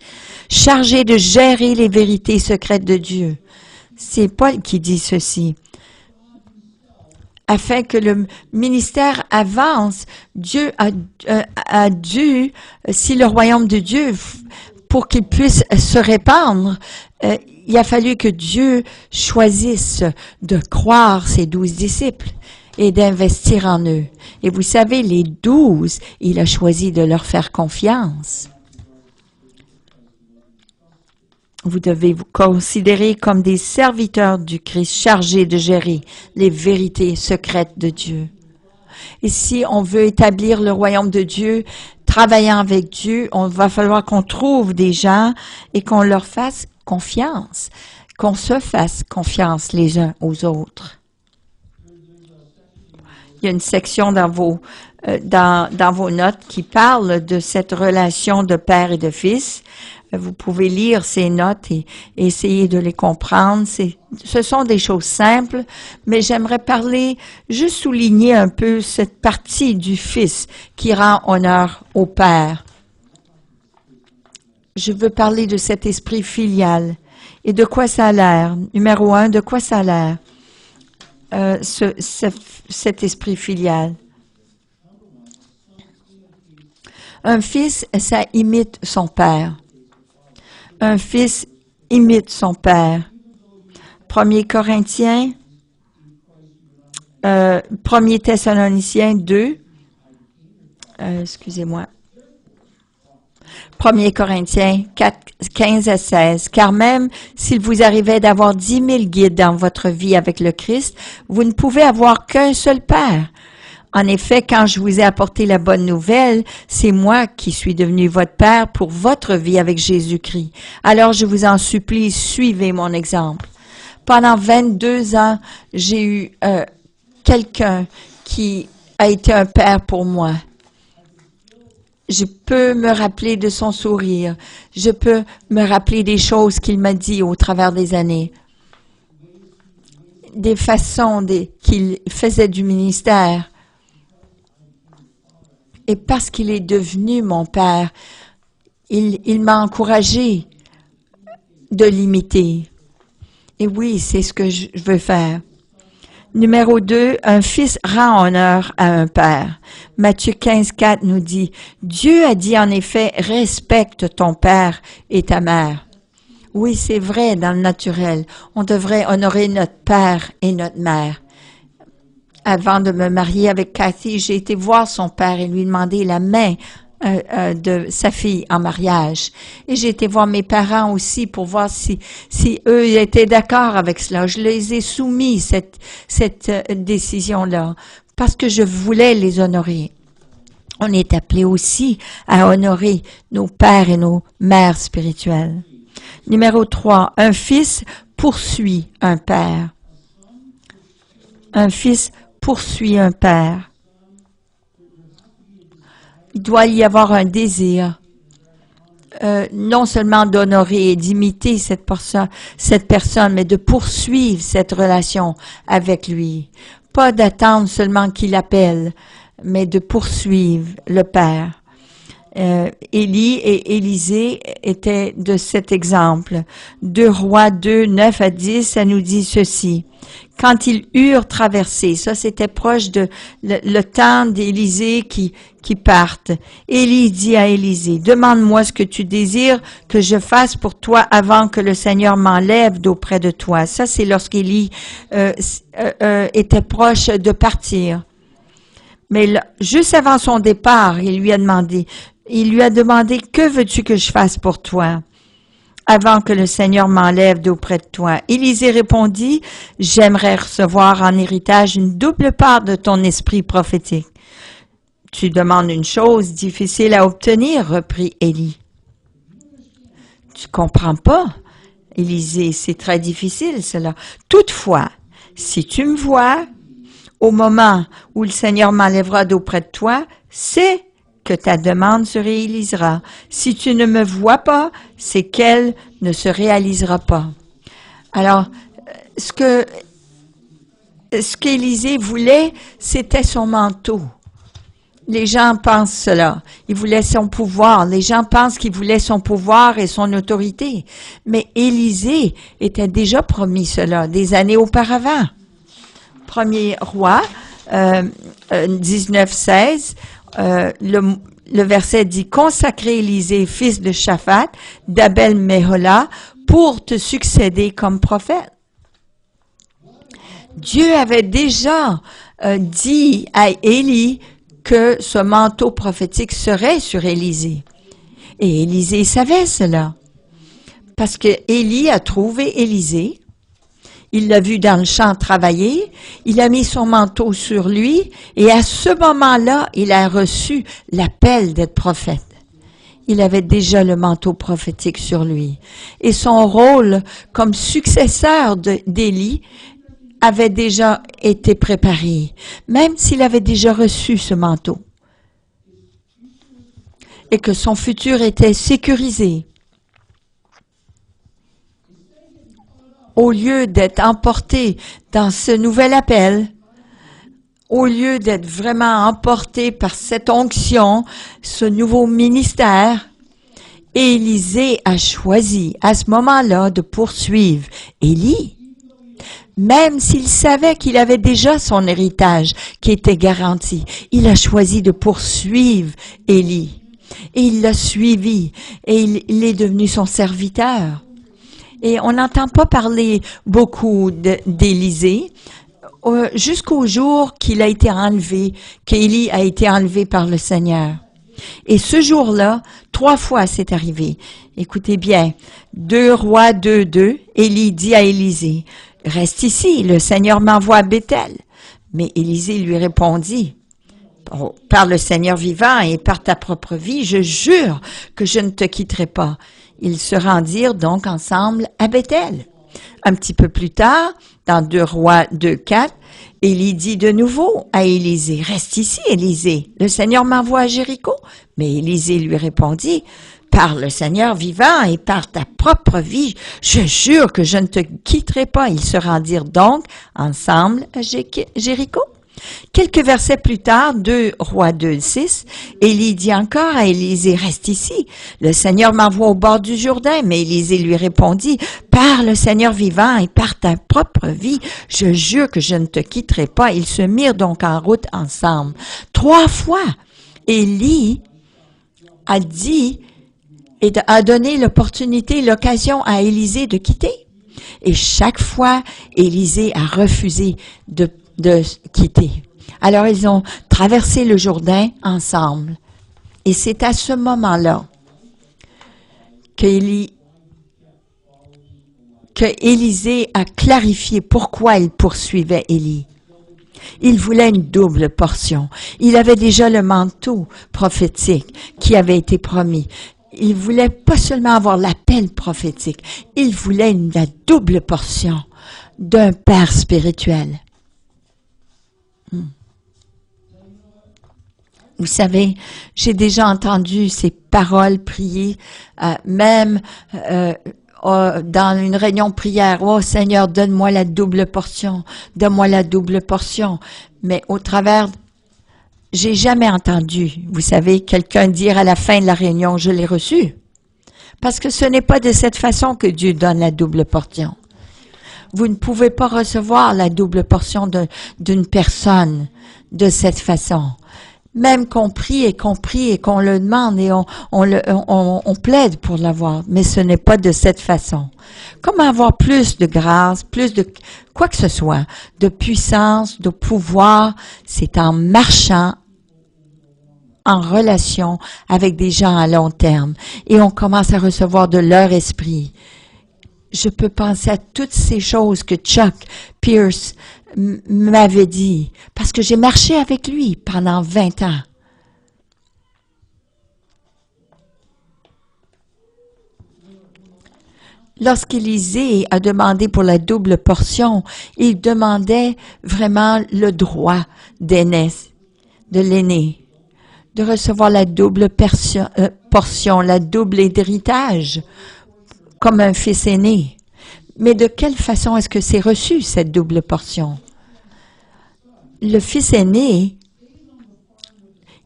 chargés de gérer les vérités secrètes de Dieu. » C'est Paul qui dit ceci. Afin que le ministère avance, Dieu a dû, si le royaume de Dieu pour qu'il puisse se répandre, il a fallu que Dieu choisisse de croire ses 12 disciples et d'investir en eux. Et vous savez, les 12, il a choisi de leur faire confiance. Vous devez vous considérer comme des serviteurs du Christ chargés de gérer les vérités secrètes de Dieu. Et si on veut établir le royaume de Dieu, travaillant avec Dieu, on va falloir qu'on trouve des gens et qu'on leur fasse confiance, qu'on se fasse confiance les uns aux autres. Il y a une section dans vos notes qui parle de cette relation de père et de fils. Vous pouvez lire ces notes et essayer de les comprendre. Ce sont des choses simples, mais j'aimerais juste souligner un peu cette partie du Fils qui rend honneur au Père. Je veux parler de cet esprit filial et de quoi ça a l'air. Numéro 1, de quoi ça a l'air, cet esprit filial. Un fils, ça imite son père. Un fils imite son père. 1 Corinthiens, 1 Thessaloniciens 2, excusez-moi. 1 Corinthiens 4, 15 à 16. Car même s'il vous arrivait d'avoir 10 000 guides dans votre vie avec le Christ, vous ne pouvez avoir qu'un seul Père. En effet, quand je vous ai apporté la bonne nouvelle, c'est moi qui suis devenu votre Père pour votre vie avec Jésus-Christ. Alors je vous en supplie, suivez mon exemple. Pendant 22 ans, j'ai eu quelqu'un qui a été un père pour moi. Je peux me rappeler de son sourire. Je peux me rappeler des choses qu'il m'a dit au travers des années. Des façons qu'il faisait du ministère. Et parce qu'il est devenu mon père, il m'a encouragé de l'imiter. Et oui, c'est ce que je veux faire. Numéro 2, un fils rend honneur à un père. Matthieu 15, 4 nous dit, « Dieu a dit en effet, respecte ton père et ta mère. » Oui, c'est vrai dans le naturel. On devrait honorer notre père et notre mère. Avant de me marier avec Cathy, j'ai été voir son père et lui demander la main de sa fille en mariage. Et j'ai été voir mes parents aussi pour voir si eux étaient d'accord avec cela. Je les ai soumis cette décision-là parce que je voulais les honorer. On est appelé aussi à honorer nos pères et nos mères spirituelles. Numéro 3, un fils poursuit un père. Un fils poursuit un père. Il doit y avoir un désir, non seulement d'honorer et d'imiter cette personne, mais de poursuivre cette relation avec lui. Pas d'attendre seulement qu'il appelle, mais de poursuivre le père. Élie et Élisée étaient de cet exemple. 2 Rois 2, 9 à 10, ça nous dit ceci. Quand ils eurent traversé, ça c'était proche de le temps d'Élisée qui partent. Élie dit à Élisée, demande-moi ce que tu désires que je fasse pour toi avant que le Seigneur m'enlève d'auprès de toi. Ça c'est lorsqu'Élie était proche de partir. Mais là, juste avant son départ, il lui a demandé, que veux-tu que je fasse pour toi avant que le Seigneur m'enlève d'auprès de toi? Élisée répondit, j'aimerais recevoir en héritage une double part de ton esprit prophétique. Tu demandes une chose difficile à obtenir, reprit Élie. Tu comprends pas, Élisée, c'est très difficile cela. Toutefois, si tu me vois, au moment où le Seigneur m'enlèvera d'auprès de toi, c'est que ta demande se réalisera. Si tu ne me vois pas, c'est qu'elle ne se réalisera pas. Alors, ce qu'Élisée voulait, c'était son manteau. Les gens pensent cela. Il voulait son pouvoir. Les gens pensent qu'il voulait son pouvoir et son autorité. Mais Élisée était déjà promis cela des années auparavant. 1er Roi 19, 16, le verset dit, « Consacrez Élisée, fils de Shaphat, d'Abel-Méhola, pour te succéder comme prophète. » Dieu avait déjà dit à Élie que ce manteau prophétique serait sur Élisée. Et Élisée savait cela. Parce que Élie a trouvé Élisée, il l'a vu dans le champ travailler, il a mis son manteau sur lui, et à ce moment-là, il a reçu l'appel d'être prophète. Il avait déjà le manteau prophétique sur lui. Et son rôle comme successeur d'Élie avait déjà été préparé, même s'il avait déjà reçu ce manteau. Et que son futur était sécurisé. Au lieu d'être emporté dans ce nouvel appel, au lieu d'être vraiment emporté par cette onction, ce nouveau ministère, Élisée a choisi à ce moment-là de poursuivre Élie, même s'il savait qu'il avait déjà son héritage qui était garanti. Il a choisi de poursuivre Élie et il l'a suivi et il est devenu son serviteur. Et on n'entend pas parler beaucoup d'Élisée jusqu'au jour qu'il a été enlevé, qu'Élie a été enlevé par le Seigneur. Et ce jour-là, 3 fois c'est arrivé. Écoutez bien, 2 Rois 2:2, Élie dit à Élisée, « Reste ici, le Seigneur m'envoie à Béthel. » Mais Élisée lui répondit, « Par le Seigneur vivant et par ta propre vie, je jure que je ne te quitterai pas. » Ils se rendirent donc ensemble à Béthel. Un petit peu plus tard, dans 2 Rois 2:4, Élie dit de nouveau à Élisée, « Reste ici, Élisée, le Seigneur m'envoie à Jéricho. » Mais Élisée lui répondit, « Par le Seigneur vivant et par ta propre vie, je jure que je ne te quitterai pas. » Ils se rendirent donc ensemble à Jéricho. Quelques versets plus tard, 2 Rois 2:6, Élie dit encore à Élisée, « Reste ici, le Seigneur m'envoie au bord du Jourdain. » Mais Élisée lui répondit, « Par le Seigneur vivant et par ta propre vie, je jure que je ne te quitterai pas. » Ils se mirent donc en route ensemble. 3 fois, Élie a dit et a donné l'opportunité, l'occasion à Élisée de quitter. Et chaque fois, Élisée a refusé de quitter. Alors, ils ont traversé le Jourdain ensemble. Et c'est à ce moment-là qu'Élisée a clarifié pourquoi il poursuivait Élie. Il voulait une double portion. Il avait déjà le manteau prophétique qui avait été promis. Il voulait pas seulement avoir l'appel prophétique, il voulait la double portion d'un père spirituel. Vous savez, j'ai déjà entendu ces paroles priées, même dans une réunion de prière. « Oh Seigneur, donne-moi la double portion, donne-moi la double portion. » Mais au travers, j'ai jamais entendu, vous savez, quelqu'un dire à la fin de la réunion, « Je l'ai reçu. » Parce que ce n'est pas de cette façon que Dieu donne la double portion. Vous ne pouvez pas recevoir la double portion d'une personne de cette façon. Même qu'on prie et qu'on le demande et on plaide pour l'avoir, mais ce n'est pas de cette façon. Comment avoir plus de grâce, plus de quoi que ce soit, de puissance, de pouvoir, c'est en marchant en relation avec des gens à long terme et on commence à recevoir de leur esprit. Je peux penser à toutes ces choses que Chuck Pierce m'avait dit, parce que j'ai marché avec lui pendant 20 ans. Lorsqu'Élisée a demandé pour la double portion, il demandait vraiment le droit d'aînesse, de l'aîné, de recevoir la double portion, la double héritage, comme un fils aîné. Mais de quelle façon est-ce que c'est reçu, cette double portion? Le fils aîné,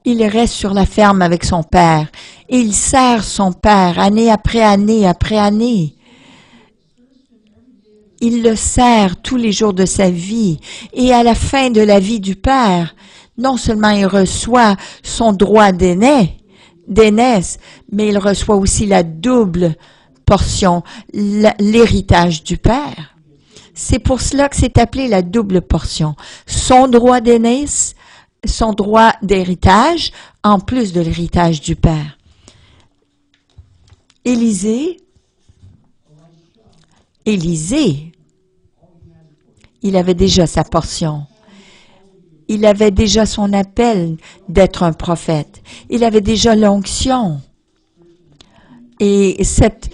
il reste sur la ferme avec son père. Et il sert son père année après année après année. Il le sert tous les jours de sa vie. Et à la fin de la vie du père, non seulement il reçoit son droit d'aîné, d'aînesse, mais il reçoit aussi la double portion, l'héritage du Père. C'est pour cela que c'est appelé la double portion. Son droit d'aînesse, son droit d'héritage, en plus de l'héritage du Père. Élisée, il avait déjà sa portion. Il avait déjà son appel d'être un prophète. Il avait déjà l'onction. Et cette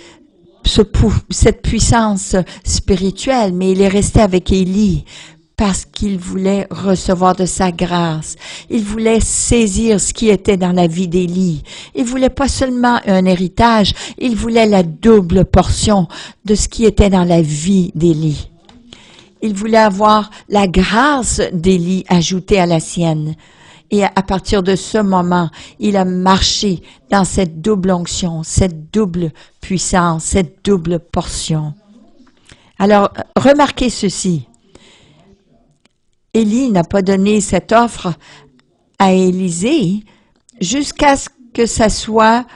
puissance spirituelle, mais il est resté avec Élie parce qu'il voulait recevoir de sa grâce. Il voulait saisir ce qui était dans la vie d'Élie. Il voulait pas seulement un héritage, il voulait la double portion de ce qui était dans la vie d'Élie. Il voulait avoir la grâce d'Élie ajoutée à la sienne. Et à partir de ce moment, il a marché dans cette double onction, cette double puissance, cette double portion. Alors, remarquez ceci. Élie n'a pas donné cette offre à Élisée jusqu'à ce que ça soit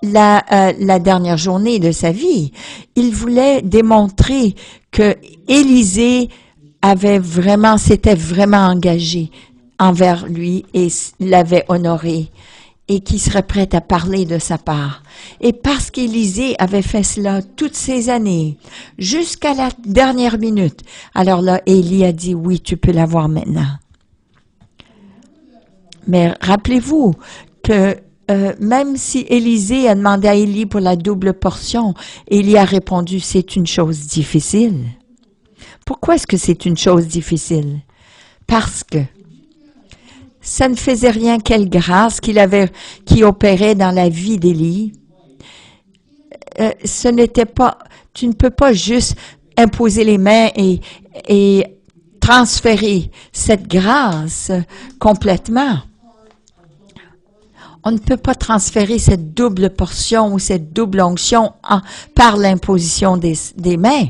la dernière journée de sa vie. Il voulait démontrer que Élisée s'était vraiment engagé envers lui et l'avait honoré et qui serait prêt à parler de sa part. Et parce qu'Élisée avait fait cela toutes ces années, jusqu'à la dernière minute, alors là, Élie a dit, oui, tu peux l'avoir maintenant. Mais rappelez-vous que même si Élisée a demandé à Élie pour la double portion, Élie a répondu, c'est une chose difficile. Pourquoi est-ce que c'est une chose difficile? Parce que ça ne faisait rien, quelle grâce qui opérait dans la vie d'Élie. Ce n'était pas, tu ne peux pas juste imposer les mains et transférer cette grâce complètement. On ne peut pas transférer cette double portion ou cette double onction par l'imposition des mains.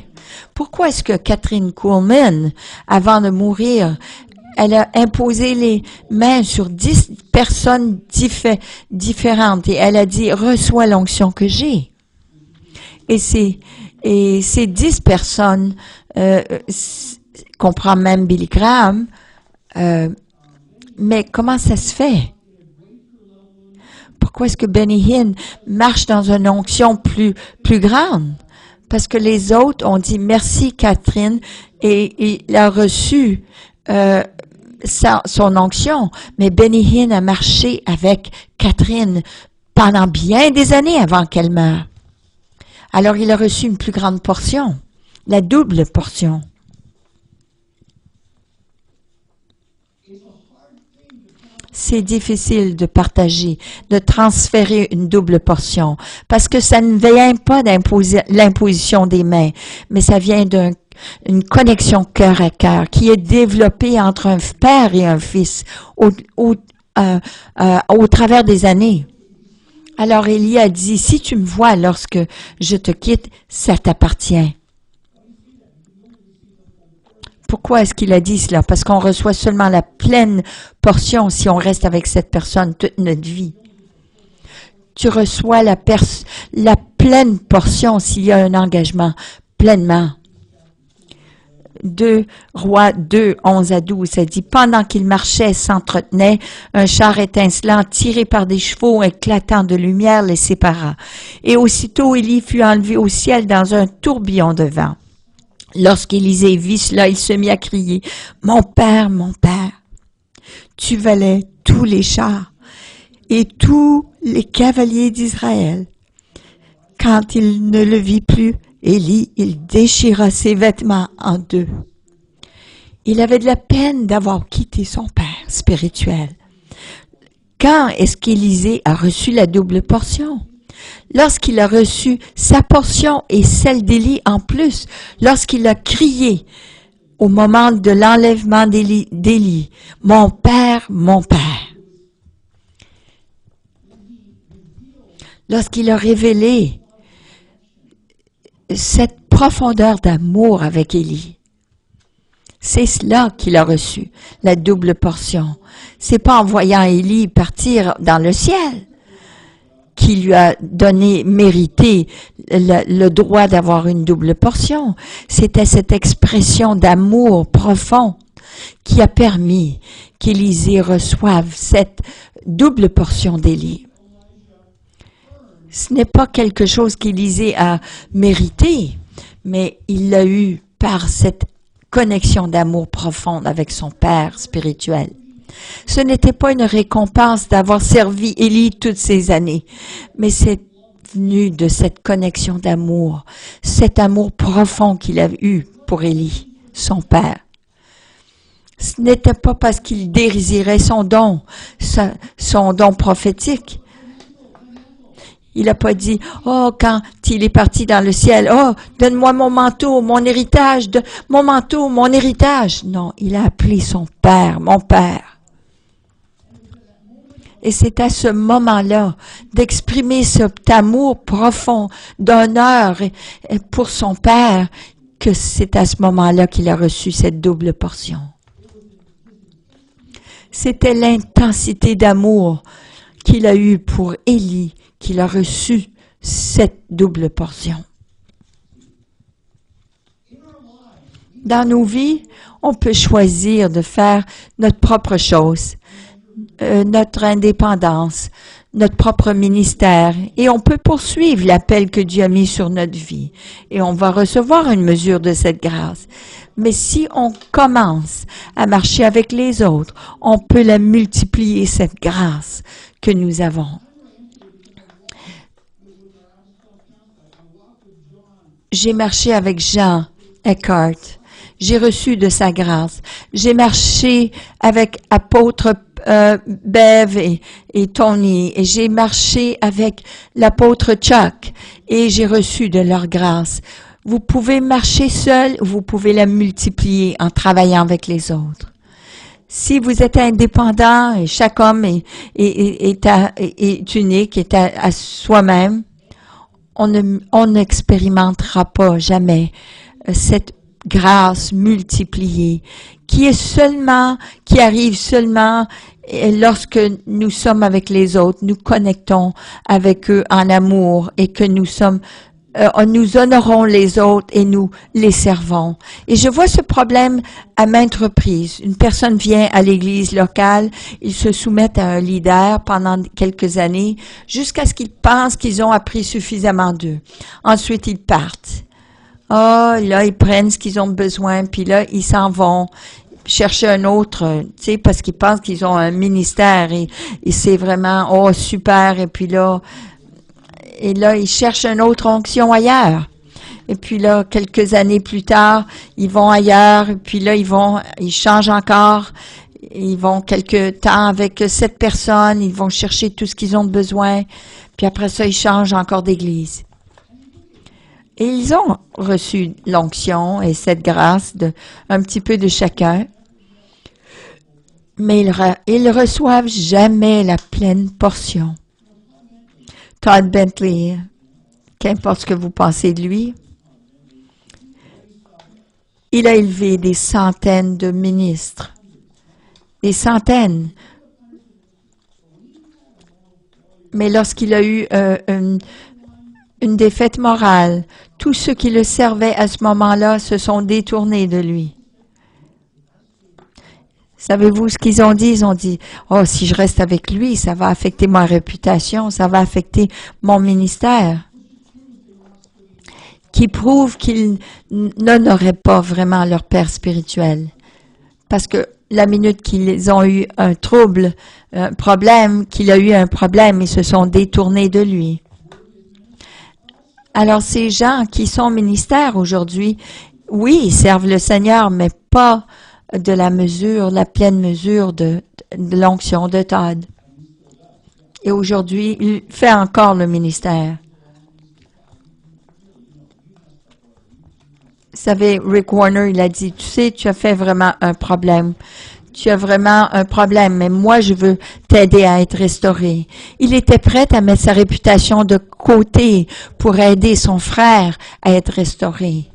Pourquoi est-ce que Kathryn Kuhlman, avant de mourir, elle a imposé les mains sur 10 personnes différentes et elle a dit, reçois l'onction que j'ai. Et ces 10 personnes, comprend même Billy Graham, mais comment ça se fait? Pourquoi est-ce que Benny Hinn marche dans une onction plus grande? Parce que les autres ont dit merci Catherine et il a reçu son onction. Mais Benny Hinn a marché avec Catherine pendant bien des années avant qu'elle meure. Alors il a reçu une plus grande portion, la double portion. C'est difficile de partager, de transférer une double portion, parce que ça ne vient pas l'imposition des mains, mais ça vient d'une connexion cœur à cœur qui est développée entre un père et un fils au travers des années. Alors Élie a dit, si tu me vois lorsque je te quitte, ça t'appartient. Pourquoi est-ce qu'il a dit cela? Parce qu'on reçoit seulement la pleine portion si on reste avec cette personne toute notre vie. Tu reçois la pleine portion s'il y a un engagement pleinement. 2 Rois 2, 11 à 12, ça dit, pendant qu'il marchait, s'entretenait, un char étincelant, tiré par des chevaux éclatants de lumière, les sépara. Et aussitôt, Élie fut enlevé au ciel dans un tourbillon de vent. Lorsqu'Élisée vit cela, il se mit à crier, « Mon père, tu valais tous les chars et tous les cavaliers d'Israël. » Quand il ne le vit plus, Élie, il déchira ses vêtements en deux. Il avait de la peine d'avoir quitté son père spirituel. Quand est-ce qu'Élisée a reçu la double portion? Lorsqu'il a reçu sa portion et celle d'Élie en plus, lorsqu'il a crié au moment de l'enlèvement d'Élie, « Mon père, mon père ». Lorsqu'il a révélé cette profondeur d'amour avec Élie, c'est cela qu'il a reçu, la double portion. C'est pas en voyant Élie partir dans le ciel. qui lui a mérité le droit d'avoir une double portion. C'était cette expression d'amour profond qui a permis qu'Élisée reçoive cette double portion d'Élie. Ce n'est pas quelque chose qu'Élisée a mérité, mais il l'a eu par cette connexion d'amour profonde avec son père spirituel. Ce n'était pas une récompense d'avoir servi Élie toutes ces années, mais c'est venu de cette connexion d'amour, cet amour profond qu'il a eu pour Élie, son père. Ce n'était pas parce qu'il désirait son don prophétique. Il n'a pas dit, oh, quand il est parti dans le ciel, oh, donne-moi mon manteau, mon héritage, mon manteau, mon héritage. Non, il a appelé son père, mon père. Et c'est à ce moment-là d'exprimer cet amour profond, d'honneur pour son père, que c'est à ce moment-là qu'il a reçu cette double portion. C'était l'intensité d'amour qu'il a eue pour Élie, qu'il a reçu cette double portion. Dans nos vies, on peut choisir de faire notre propre chose, notre indépendance, notre propre ministère, et on peut poursuivre l'appel que Dieu a mis sur notre vie, et on va recevoir une mesure de cette grâce. Mais si on commence à marcher avec les autres, on peut la multiplier, cette grâce que nous avons. J'ai marché avec Jean Eckhart. J'ai reçu de sa grâce. J'ai marché avec apôtre Bev et Tony. Et j'ai marché avec l'apôtre Chuck. Et j'ai reçu de leur grâce. Vous pouvez marcher seul, vous pouvez la multiplier en travaillant avec les autres. Si vous êtes indépendant, et chaque homme est unique, est à soi-même, on n'expérimentera pas jamais cette grâce multipliée qui arrive seulement lorsque nous sommes avec les autres, nous connectons avec eux en amour et que nous honorons les autres et nous les servons. Et je vois ce problème à maintes reprises. Une personne vient à l'église locale, ils se soumettent à un leader pendant quelques années, jusqu'à ce qu'ils pensent qu'ils ont appris suffisamment d'eux. Ensuite, ils partent. Ah, là, ils prennent ce qu'ils ont besoin, puis là, ils s'en vont chercher un autre, tu sais, parce qu'ils pensent qu'ils ont un ministère et c'est vraiment, oh, super, et puis là, ils cherchent une autre onction ailleurs. Et puis là, quelques années plus tard, ils vont ailleurs, et puis là, ils changent encore, ils vont quelque temps avec cette personne, ils vont chercher tout ce qu'ils ont besoin, puis après ça, ils changent encore d'église. Et ils ont reçu l'onction et cette grâce un petit peu de chacun, mais ils reçoivent jamais la pleine portion. Todd Bentley, qu'importe ce que vous pensez de lui, il a élevé des centaines de ministres, des centaines. Mais lorsqu'il a eu une défaite morale, tous ceux qui le servaient à ce moment-là se sont détournés de lui. Savez-vous ce qu'ils ont dit? Ils ont dit, oh, si je reste avec lui, ça va affecter ma réputation, ça va affecter mon ministère. Qui prouve qu'ils n'honoraient pas vraiment leur père spirituel. Parce que la minute qu'ils ont eu un trouble, un problème, qu'il a eu un problème, ils se sont détournés de lui. Alors ces gens qui sont ministères aujourd'hui, oui, ils servent le Seigneur, mais pas de la pleine mesure de l'onction de Todd. Et aujourd'hui, il fait encore le ministère. Vous savez, Rick Warner, il a dit, tu sais, tu as fait vraiment un problème. Tu as vraiment un problème, mais moi, je veux t'aider à être restauré. Il était prêt à mettre sa réputation de côté pour aider son frère à être restauré.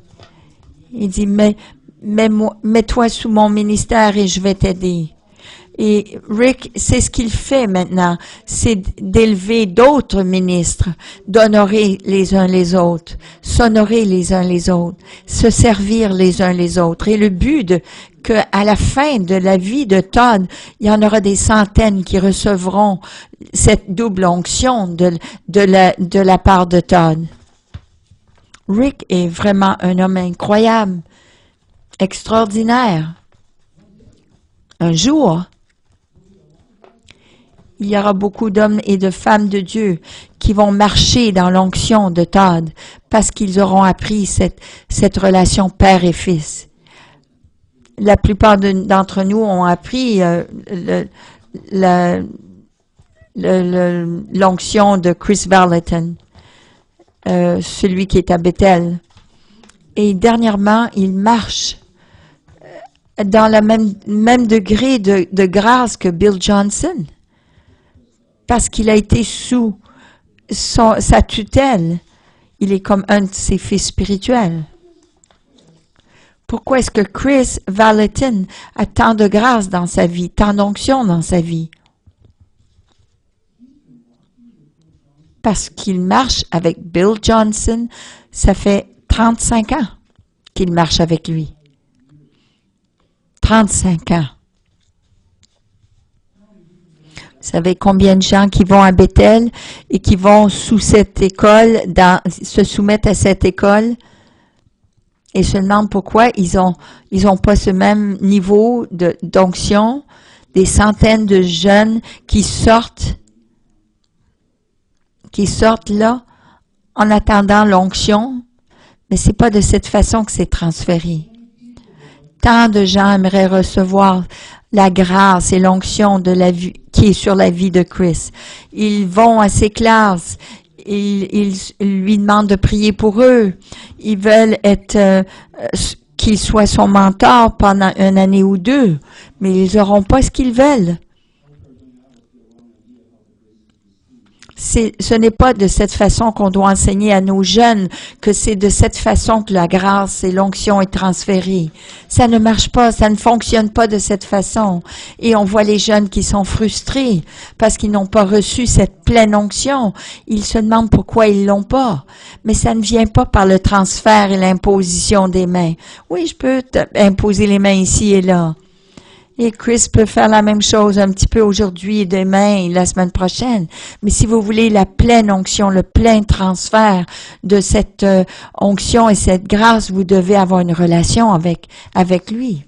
Il dit, mets-toi sous mon ministère et je vais t'aider. Et Rick, c'est ce qu'il fait maintenant, c'est d'élever d'autres ministres, d'honorer les uns les autres, s'honorer les uns les autres, se servir les uns les autres. Et le but qu'à la fin de la vie de Todd, il y en aura des centaines qui recevront cette double onction de la part de Todd. Rick est vraiment un homme incroyable, extraordinaire. Un jour, il y aura beaucoup d'hommes et de femmes de Dieu qui vont marcher dans l'onction de Todd parce qu'ils auront appris cette relation père et fils. La plupart d'entre nous ont appris l'onction de Chris Vallotton, celui qui est à Bethel. Et dernièrement, il marche dans le même degré de grâce que Bill Johnson, parce qu'il a été sous sa tutelle. Il est comme un de ses fils spirituels. Pourquoi est-ce que Chris Vallotton a tant de grâce dans sa vie, tant d'onction dans sa vie? Parce qu'il marche avec Bill Johnson, ça fait 35 ans qu'il marche avec lui. 35 ans. Vous savez combien de gens qui vont à Bethel et qui vont sous cette école, se soumettent à cette école et se demandent pourquoi ils ont pas ce même niveau d'onction, des centaines de jeunes qui sortent là en attendant l'onction, mais c'est pas de cette façon que c'est transféré. Tant de gens aimeraient recevoir la grâce et l'onction de la vie qui est sur la vie de Chris. Ils vont à ses classes, ils lui demandent de prier pour eux. Ils veulent qu'il soit son mentor pendant une année ou deux, mais ils n'auront pas ce qu'ils veulent. Ce n'est pas de cette façon qu'on doit enseigner à nos jeunes que c'est de cette façon que la grâce et l'onction est transférée. Ça ne marche pas, ça ne fonctionne pas de cette façon. Et on voit les jeunes qui sont frustrés parce qu'ils n'ont pas reçu cette pleine onction. Ils se demandent pourquoi ils l'ont pas. Mais ça ne vient pas par le transfert et l'imposition des mains. Oui, je peux imposer les mains ici et là. Et Chris peut faire la même chose un petit peu aujourd'hui et demain et la semaine prochaine. Mais si vous voulez la pleine onction, le plein transfert de cette onction et cette grâce, vous devez avoir une relation avec lui.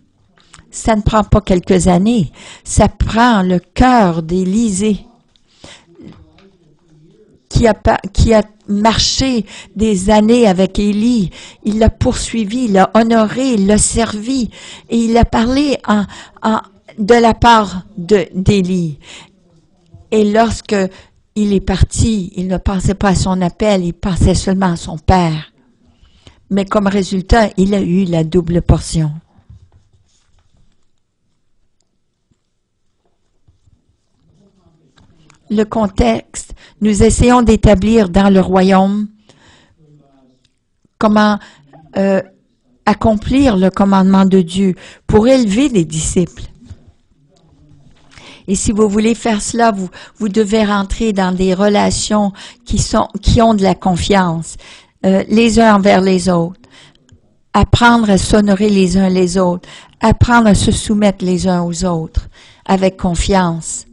Ça ne prend pas quelques années. Ça prend le cœur d'Élisée qui a marché des années avec Élie. Il l'a poursuivi, il l'a honoré, il l'a servi et il a parlé de la part d'Élie. Et lorsque il est parti, il ne pensait pas à son appel, il pensait seulement à son père. Mais comme résultat, il a eu la double portion. Le contexte, nous essayons d'établir dans le royaume comment accomplir le commandement de Dieu pour élever les disciples. Et si vous voulez faire cela, vous devez rentrer dans des relations qui ont de la confiance, les uns envers les autres, apprendre à s'honorer les uns les autres, apprendre à se soumettre les uns aux autres avec confiance.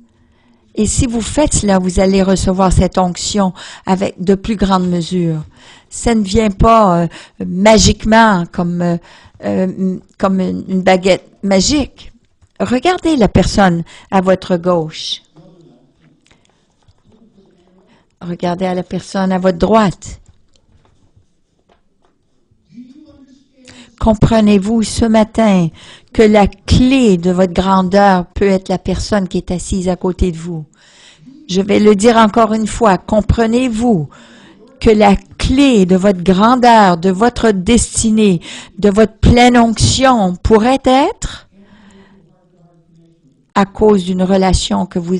Et si vous faites cela, vous allez recevoir cette onction avec de plus grandes mesures. Ça ne vient pas magiquement comme une baguette magique. Regardez la personne à votre gauche. Regardez à la personne à votre droite. Comprenez-vous ce matin que la clé de votre grandeur peut être la personne qui est assise à côté de vous? Je vais le dire encore une fois. Comprenez-vous que la clé de votre grandeur, de votre destinée, de votre pleine onction pourrait être à cause d'une relation que vous,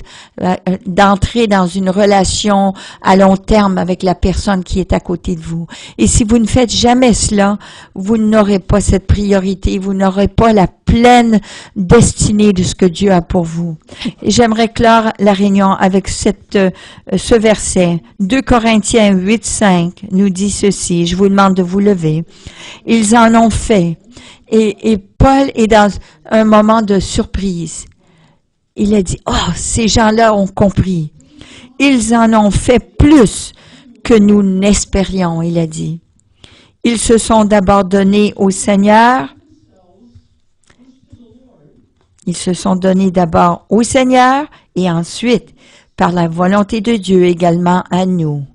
d'entrer dans une relation à long terme avec la personne qui est à côté de vous. Et si vous ne faites jamais cela, vous n'aurez pas cette priorité, vous n'aurez pas la pleine destinée de ce que Dieu a pour vous. Et j'aimerais clore la réunion avec ce verset. 2 Corinthiens 8:5 nous dit ceci. Je vous demande de vous lever. Ils en ont fait. Et Paul est dans un moment de surprise. Il a dit, « Oh, ces gens-là ont compris. Ils en ont fait plus que nous n'espérions, » il a dit. Ils se sont d'abord donnés au Seigneur. Ils se sont donnés d'abord au Seigneur et ensuite, par la volonté de Dieu, également à nous.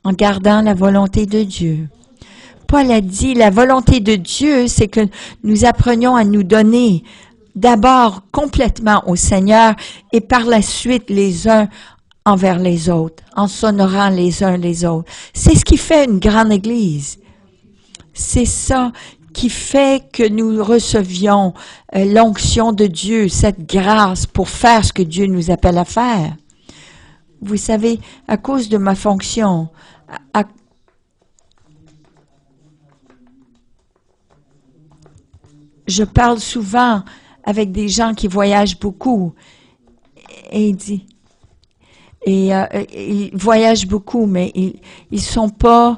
En gardant la volonté de Dieu. Paul a dit, la volonté de Dieu, c'est que nous apprenions à nous donner d'abord complètement au Seigneur et par la suite les uns envers les autres, en s'honorant les uns les autres. C'est ce qui fait une grande Église. C'est ça qui fait que nous recevions l'onction de Dieu, cette grâce pour faire ce que Dieu nous appelle à faire. Vous savez, à cause de ma fonction, je parle souvent avec des gens qui voyagent beaucoup et ils voyagent beaucoup, mais ils sont pas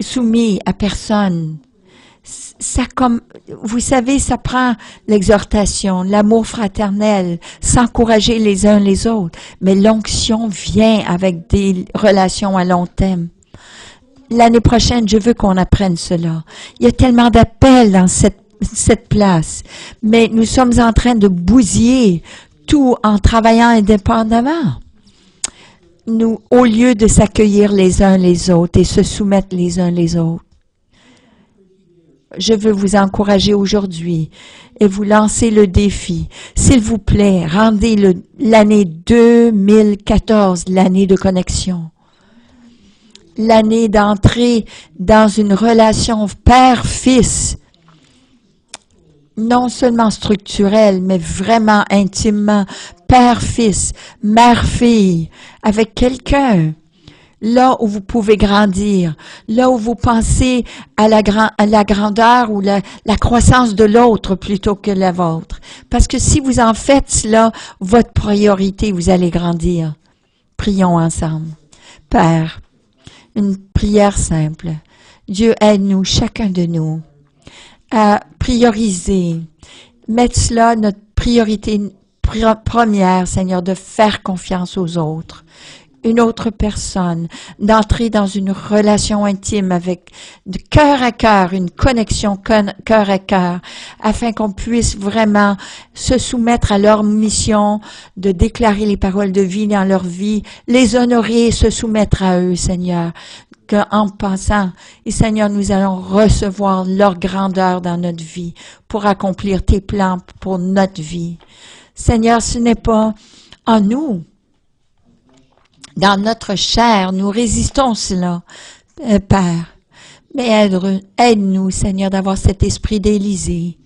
soumis à personne. Ça vous savez, ça prend l'exhortation, l'amour fraternel, s'encourager les uns les autres, mais l'onction vient avec des relations à long terme. L'année prochaine, je veux qu'on apprenne cela. Il y a tellement d'appels dans cette place, mais nous sommes en train de bousiller tout en travaillant indépendamment. Nous, au lieu de s'accueillir les uns les autres et se soumettre les uns les autres. Je veux vous encourager aujourd'hui et vous lancer le défi. S'il vous plaît, rendez l'année 2014 l'année de connexion. L'année d'entrer dans une relation père-fils, non seulement structurelle, mais vraiment intimement, père-fils, mère-fille, avec quelqu'un. Là où vous pouvez grandir, là où vous pensez à la grandeur ou la croissance de l'autre plutôt que la vôtre. Parce que si vous en faites cela, votre priorité, vous allez grandir. Prions ensemble. Père, une prière simple. Dieu, aide-nous, chacun de nous, à prioriser, mettre cela notre priorité première, Seigneur, de faire confiance aux autres. Une autre personne, d'entrer dans une relation intime avec de cœur à cœur, une connexion cœur à cœur, afin qu'on puisse vraiment se soumettre à leur mission, de déclarer les paroles de vie dans leur vie, les honorer et se soumettre à eux, Seigneur. Qu'en pensant, et Seigneur, nous allons recevoir leur grandeur dans notre vie pour accomplir tes plans pour notre vie. Seigneur, ce n'est pas en nous. Dans notre chair, nous résistons cela, Père. Mais aide-nous, Seigneur, d'avoir cet esprit d'Élisée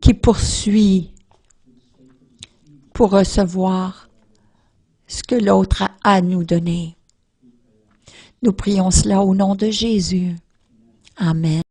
qui poursuit pour recevoir ce que l'autre a à nous donner. Nous prions cela au nom de Jésus. Amen.